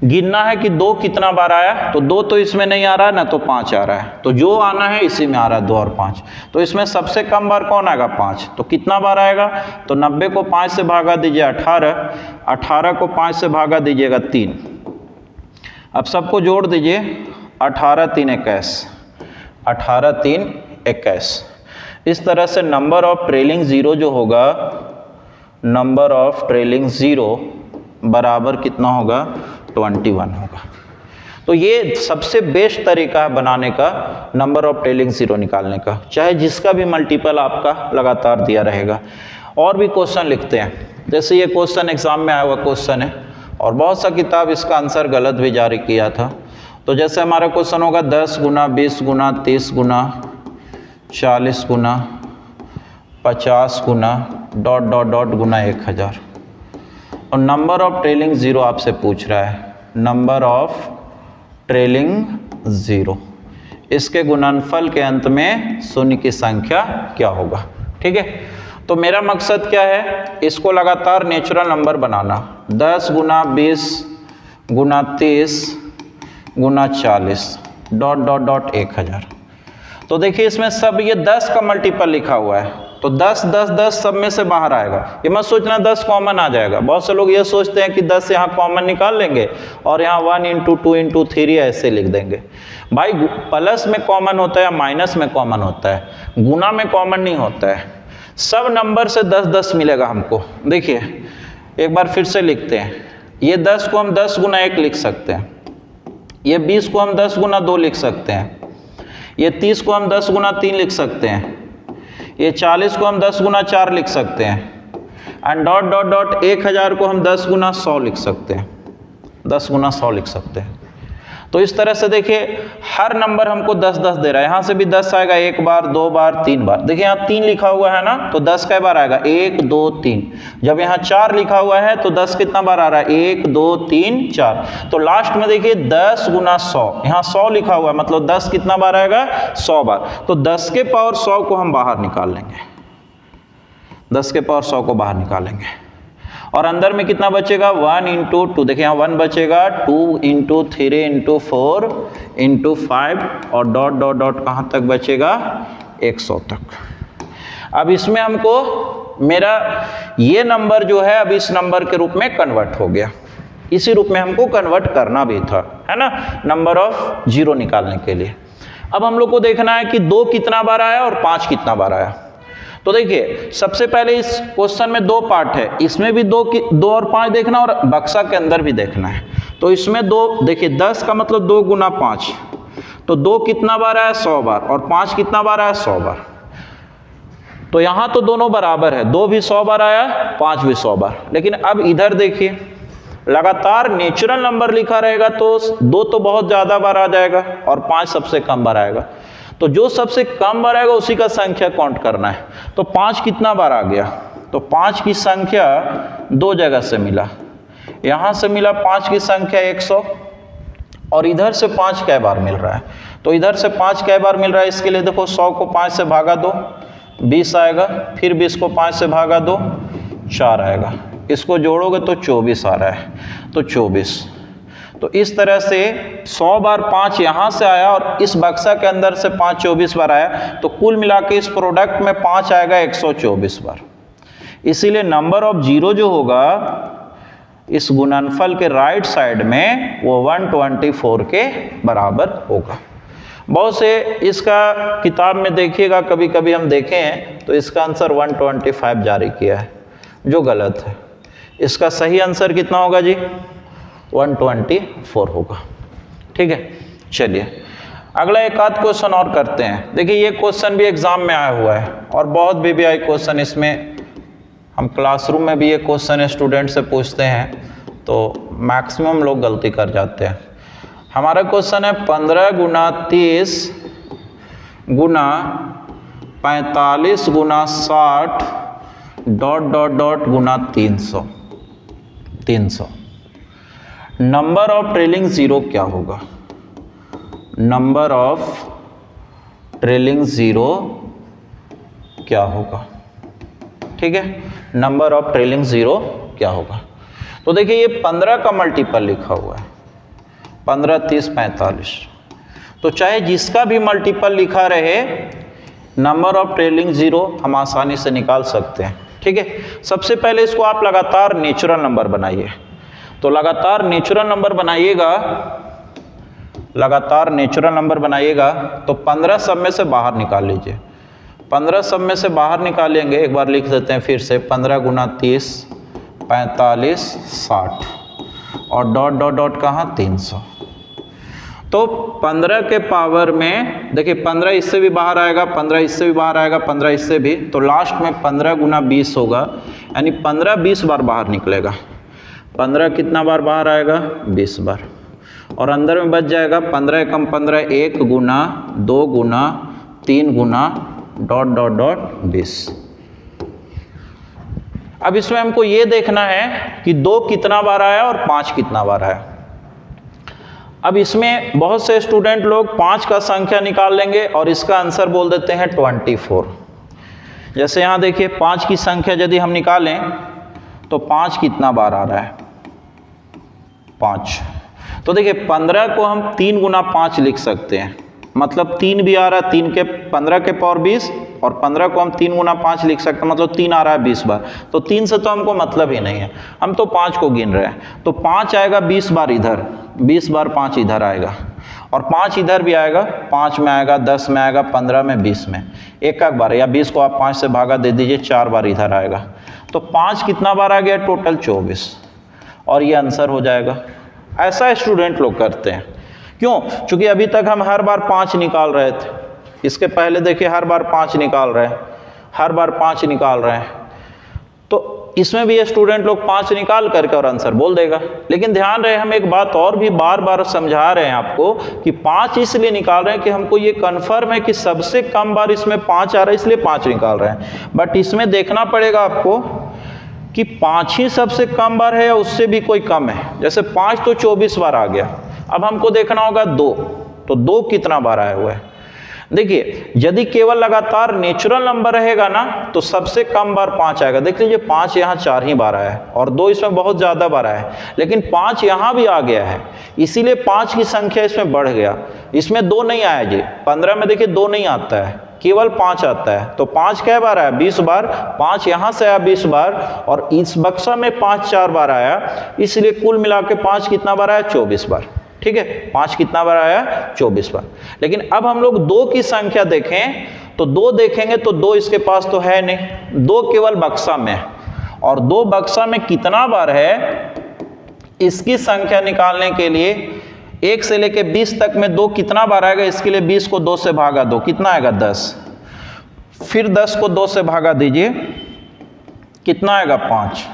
गिनना है कि 2 कितना बार आया। तो 2 तो इसमें नहीं आ रहा है ना, तो 5 आ रहा है। तो जो आना है इसी में आ रहा है, 2 और 5। तो इसमें सबसे कम बार कौन आएगा? 5। तो कितना बार आएगा? तो 90 को 5 से भागा दीजिए 18, 18 को 5 से भागा दीजिएगा 3, अब सबको जोड़ दीजिए, 18 3 21, 18 3 21। इस तरह से नंबर ऑफ ट्रेलिंग ज़ीरो जो होगा, नंबर ऑफ ट्रेलिंग ज़ीरो बराबर कितना होगा, 21 होगा। तो ये सबसे बेस्ट तरीका है बनाने का नंबर ऑफ ट्रेलिंग ज़ीरो निकालने का, चाहे जिसका भी मल्टीपल आपका लगातार दिया रहेगा। और भी क्वेश्चन लिखते हैं, जैसे ये क्वेश्चन एग्जाम में आया हुआ क्वेश्चन है और बहुत सा किताब इसका आंसर गलत भी जारी किया था। तो जैसे हमारा क्वेश्चन होगा 10 गुना 20 गुना 30 गुना 40 गुना 50 गुना डॉट डॉट डॉट गुना 1000, और नंबर ऑफ ट्रेलिंग ज़ीरो आपसे पूछ रहा है, नंबर ऑफ ट्रेलिंग ज़ीरो, इसके गुणनफल के अंत में शून्य की संख्या क्या होगा। ठीक है, तो मेरा मकसद क्या है, इसको लगातार नेचुरल नंबर बनाना। 10 गुना 20 गुना 30 गुना 40 डॉट डॉट डॉट 1000। तो देखिए इसमें सब ये 10 का मल्टीपल लिखा हुआ है, तो 10 10 10 सब में से बाहर आएगा। ये मत सोचना 10 कॉमन आ जाएगा। बहुत से लोग ये सोचते हैं कि 10 यहाँ कॉमन निकाल लेंगे और यहाँ 1 इंटू 2 इंटू 3 ऐसे लिख देंगे। भाई प्लस में कॉमन होता है या माइनस में कॉमन होता है, गुना में कॉमन नहीं होता है। सब नंबर से 10 10 मिलेगा हमको। देखिए एक बार फिर से लिखते हैं, ये 10 को हम 10 गुना 1 लिख सकते हैं, ये 20 को हम 10 गुना 2 लिख सकते हैं, ये 30 को हम 10 गुना 3 लिख सकते हैं, ये 40 को हम 10 गुना 4 लिख सकते हैं, एंड डॉट डॉट डॉट 1000 को हम 10 गुना 100 लिख सकते हैं, 10 गुना 100 लिख सकते हैं। तो इस तरह से देखिए हर नंबर हमको 10 10 दे रहा है। यहाँ से भी 10 आएगा, 1 बार 2 बार 3 बार। देखिए यहाँ 3 लिखा हुआ है ना, तो 10 कै बार आएगा, 1 2 3। जब यहाँ 4 लिखा हुआ है तो 10 कितना बार आ रहा है, 1 2 3 4। तो लास्ट में देखिए 10 गुना 100, यहाँ 100 लिखा हुआ है, मतलब 10 कितना बार आएगा, 100 बार। तो 10 के पावर 100 को हम बाहर निकाल लेंगे, 10 के पावर 100 को बाहर निकालेंगे, और अंदर में कितना बचेगा, 1 इंटू 2। देखिए यहाँ 1 बचेगा, 2 इंटू 3 इंटू 4 इंटू 5, और डॉट डॉट डॉट कहाँ तक बचेगा, 100 तक। अब इसमें हमको मेरा ये नंबर जो है अब इस नंबर के रूप में कन्वर्ट हो गया, इसी रूप में हमको कन्वर्ट करना भी था, है ना, नंबर ऑफ जीरो निकालने के लिए। अब हम लोग को देखना है कि 2 कितना बार आया और 5 कितना बार आया। तो देखिए सबसे पहले इस क्वेश्चन में 2 पार्ट है, इसमें भी 2 और 5 देखना और बक्सा के अंदर भी देखना है। तो इसमें 2 देखिए, 10 का मतलब 2 गुना 5, तो 2 कितना बार आया, 100 बार, और 5 कितना बार आया, 100 बार। तो यहाँ तो दोनों बराबर है, 2 भी 100 बार आया, 5 भी 100 बार। लेकिन अब इधर देखिए लगातार नेचुरल नंबर लिखा रहेगा तो 2 तो बहुत ज़्यादा बार आ जाएगा और 5 सबसे कम बार आएगा। तो जो सबसे कम बार आएगा उसी का संख्या काउंट करना है। तो 5 कितना बार आ गया, तो 5 की संख्या 2 जगह से मिला, यहाँ से मिला 5 की संख्या 100, और इधर से 5 कै बार मिल रहा है। तो इधर से 5 कै बार मिल रहा है, इसके लिए देखो 100 को 5 से भागा दो, 20 आएगा, फिर 20 को 5 से भागा दो, 4 आएगा, इसको जोड़ोगे तो 24 आ रहा है, तो 24। तो इस तरह से 100 बार 5 यहाँ से आया और इस बक्सा के अंदर से 5 24 बार आया, तो कुल मिला के इस प्रोडक्ट में 5 आएगा 124 बार। इसीलिए नंबर ऑफ जीरो जो होगा इस गुणनफल के राइट साइड में वो 124 के बराबर होगा। बहुत से इसका किताब में देखिएगा, कभी कभी हम देखे हैं तो इसका आंसर 125 जारी किया है, जो गलत है। इसका सही आंसर कितना होगा जी, 124 होगा। ठीक है, चलिए अगला एक आध क्वेश्चन और करते हैं। देखिए ये क्वेश्चन भी एग्जाम में आया हुआ है और बहुत बीबीआई क्वेश्चन, इसमें हम क्लासरूम में भी ये क्वेश्चन स्टूडेंट से पूछते हैं तो मैक्सिमम लोग गलती कर जाते हैं। हमारा क्वेश्चन है 15 गुना 30 गुना 45 गुना 60 dot dot dot Guna 300। Number of trailing zero क्या होगा, नंबर ऑफ ट्रेलिंग ज़ीरो क्या होगा। ठीक है, नंबर ऑफ ट्रेलिंग ज़ीरो क्या होगा। तो देखिए ये 15 का मल्टीपल लिखा हुआ है, 15 30 45। तो चाहे जिसका भी मल्टीपल लिखा रहे, नंबर ऑफ ट्रेलिंग ज़ीरो हम आसानी से निकाल सकते हैं। ठीक है, सबसे पहले इसको आप लगातार नेचुरल नंबर बनाइए। तो लगातार नेचुरल नंबर बनाइएगा लगातार नेचुरल नंबर बनाइएगा तो 15 सब में से बाहर निकाल लीजिए। 15 सब में से बाहर निकालेंगे, एक बार लिख देते हैं फिर से, 15 गुना 30 45 60 और डॉट डॉट डॉट कहाँ 300। तो 15 के पावर में देखिए 15 इससे भी बाहर आएगा, 15 इससे भी बाहर आएगा, 15 इससे भी, तो लास्ट में 15 गुना 20 होगा, यानी 15 20 बार बाहर निकलेगा। 15 कितना बार बाहर आएगा 20 बार, और अंदर में बच जाएगा 15 कम 15 1 गुना 2 गुना 3 गुना डॉट डॉट डॉट 20। अब इसमें हमको ये देखना है कि 2 कितना बार आया और 5 कितना बार आया। अब इसमें बहुत से स्टूडेंट लोग 5 का संख्या निकाल लेंगे और इसका आंसर बोल देते हैं 24। जैसे यहाँ देखिए 5 की संख्या यदि हम निकालें तो 5 कितना बार आ रहा है 5। तो देखिए 15 को हम 3 गुना 5 लिख सकते हैं, मतलब 3 भी आ रहा है, 3 के 15 के पावर 20 और 15 को हम 3 गुना 5 लिख सकते हैं, मतलब 3 आ रहा है 20 बार। तो 3 से तो हमको मतलब ही नहीं है, हम तो 5 को गिन रहे हैं। तो 5 आएगा 20 बार इधर, 20 बार 5 इधर आएगा, और 5 इधर भी आएगा, 5 में आएगा, 10 में आएगा, 15 में, 20 में, एक बार, या 20 को आप 5 से भागा दे दीजिए, 4 बार इधर आएगा। तो 5 कितना बार आ गया टोटल 24, और ये आंसर हो जाएगा। ऐसा स्टूडेंट लोग करते हैं, क्यों? क्योंकि अभी तक हम हर बार 5 निकाल रहे थे, इसके पहले देखिए हर बार 5 निकाल रहे हैं, हर बार 5 निकाल रहे हैं, तो इसमें भी ये स्टूडेंट लोग 5 निकाल करके और आंसर बोल देगा। लेकिन ध्यान रहे, हम एक बात और भी बार बार समझा रहे हैं आपको कि 5 इसलिए निकाल रहे हैं कि हमको ये कन्फर्म है कि सबसे कम बार इसमें 5 आ रहा है, इसलिए 5 निकाल रहे हैं। बट इसमें देखना पड़ेगा आपको कि 5 ही सबसे कम बार है या उससे भी कोई कम है। जैसे 5 तो 24 बार आ गया, अब हमको देखना होगा 2, तो 2 कितना बार आया हुआ है। देखिए यदि केवल लगातार नेचुरल नंबर रहेगा ना तो सबसे कम बार 5 आएगा। देख लीजिए 5 यहाँ 4 ही बार आया है और 2 इसमें बहुत ज़्यादा बार आया है, लेकिन 5 यहाँ भी आ गया है, इसीलिए 5 की संख्या इसमें बढ़ गया। इसमें 2 नहीं आया जी, 15 में देखिए 2 नहीं आता है, केवल 5 आता है। तो 5 कै बार आया 20 बार, 5 यहाँ से आया 20 बार, और इस बक्सा में 5 4 बार आया, इसलिए कुल मिला के 5 कितना बार आया 24 बार। ठीक है, 5 कितना बार आया 24 बार। लेकिन अब हम लोग 2 की संख्या देखें तो 2 देखेंगे तो 2 इसके पास तो है नहीं, 2 केवल बक्सा में है, और 2 बक्सा में कितना बार है इसकी संख्या निकालने के लिए 1 से लेके 20 तक में 2 कितना बार आएगा, इसके लिए 20 को 2 से भागा दो, कितना आएगा 10। फिर 10 को 2 से भागा दीजिए, कितना आएगा 5।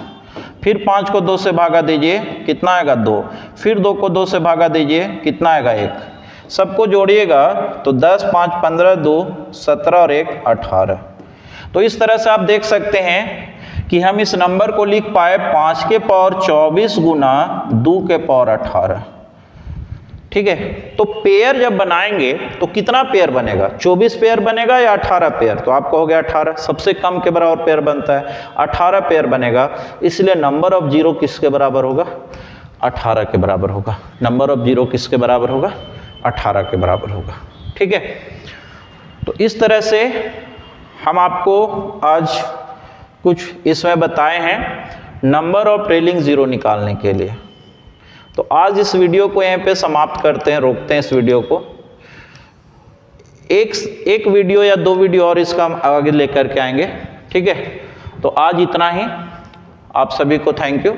फिर 5 को 2 से भागा दीजिए, कितना आएगा 2। फिर 2 को 2 से भागा दीजिए, कितना आएगा 1। सबको जोड़िएगा तो 10 5 15 2 17 और 1 18। तो इस तरह से आप देख सकते हैं कि हम इस नंबर को लिख पाए 5 के पावर 24 गुना 2 के पावर 18। ठीक है, तो पेयर जब बनाएंगे तो कितना पेयर बनेगा, 24 पेयर बनेगा या 18 पेयर। तो आपको हो गया 18, सबसे कम के बराबर पेयर बनता है, 18 पेयर बनेगा, इसलिए नंबर ऑफ जीरो किसके बराबर होगा 18 के बराबर होगा। नंबर ऑफ जीरो किसके बराबर होगा 18 के बराबर होगा। ठीक है, तो इस तरह से हम आपको आज कुछ इसमें बताए हैं नंबर ऑफ ट्रेलिंग जीरो निकालने के लिए। तो आज इस वीडियो को यहीं पे समाप्त करते हैं, रोकते हैं इस वीडियो को। एक वीडियो या 2 वीडियो और इसका हम आगे लेकर के आएंगे। ठीक है, तो आज इतना ही। आप सभी को थैंक यू।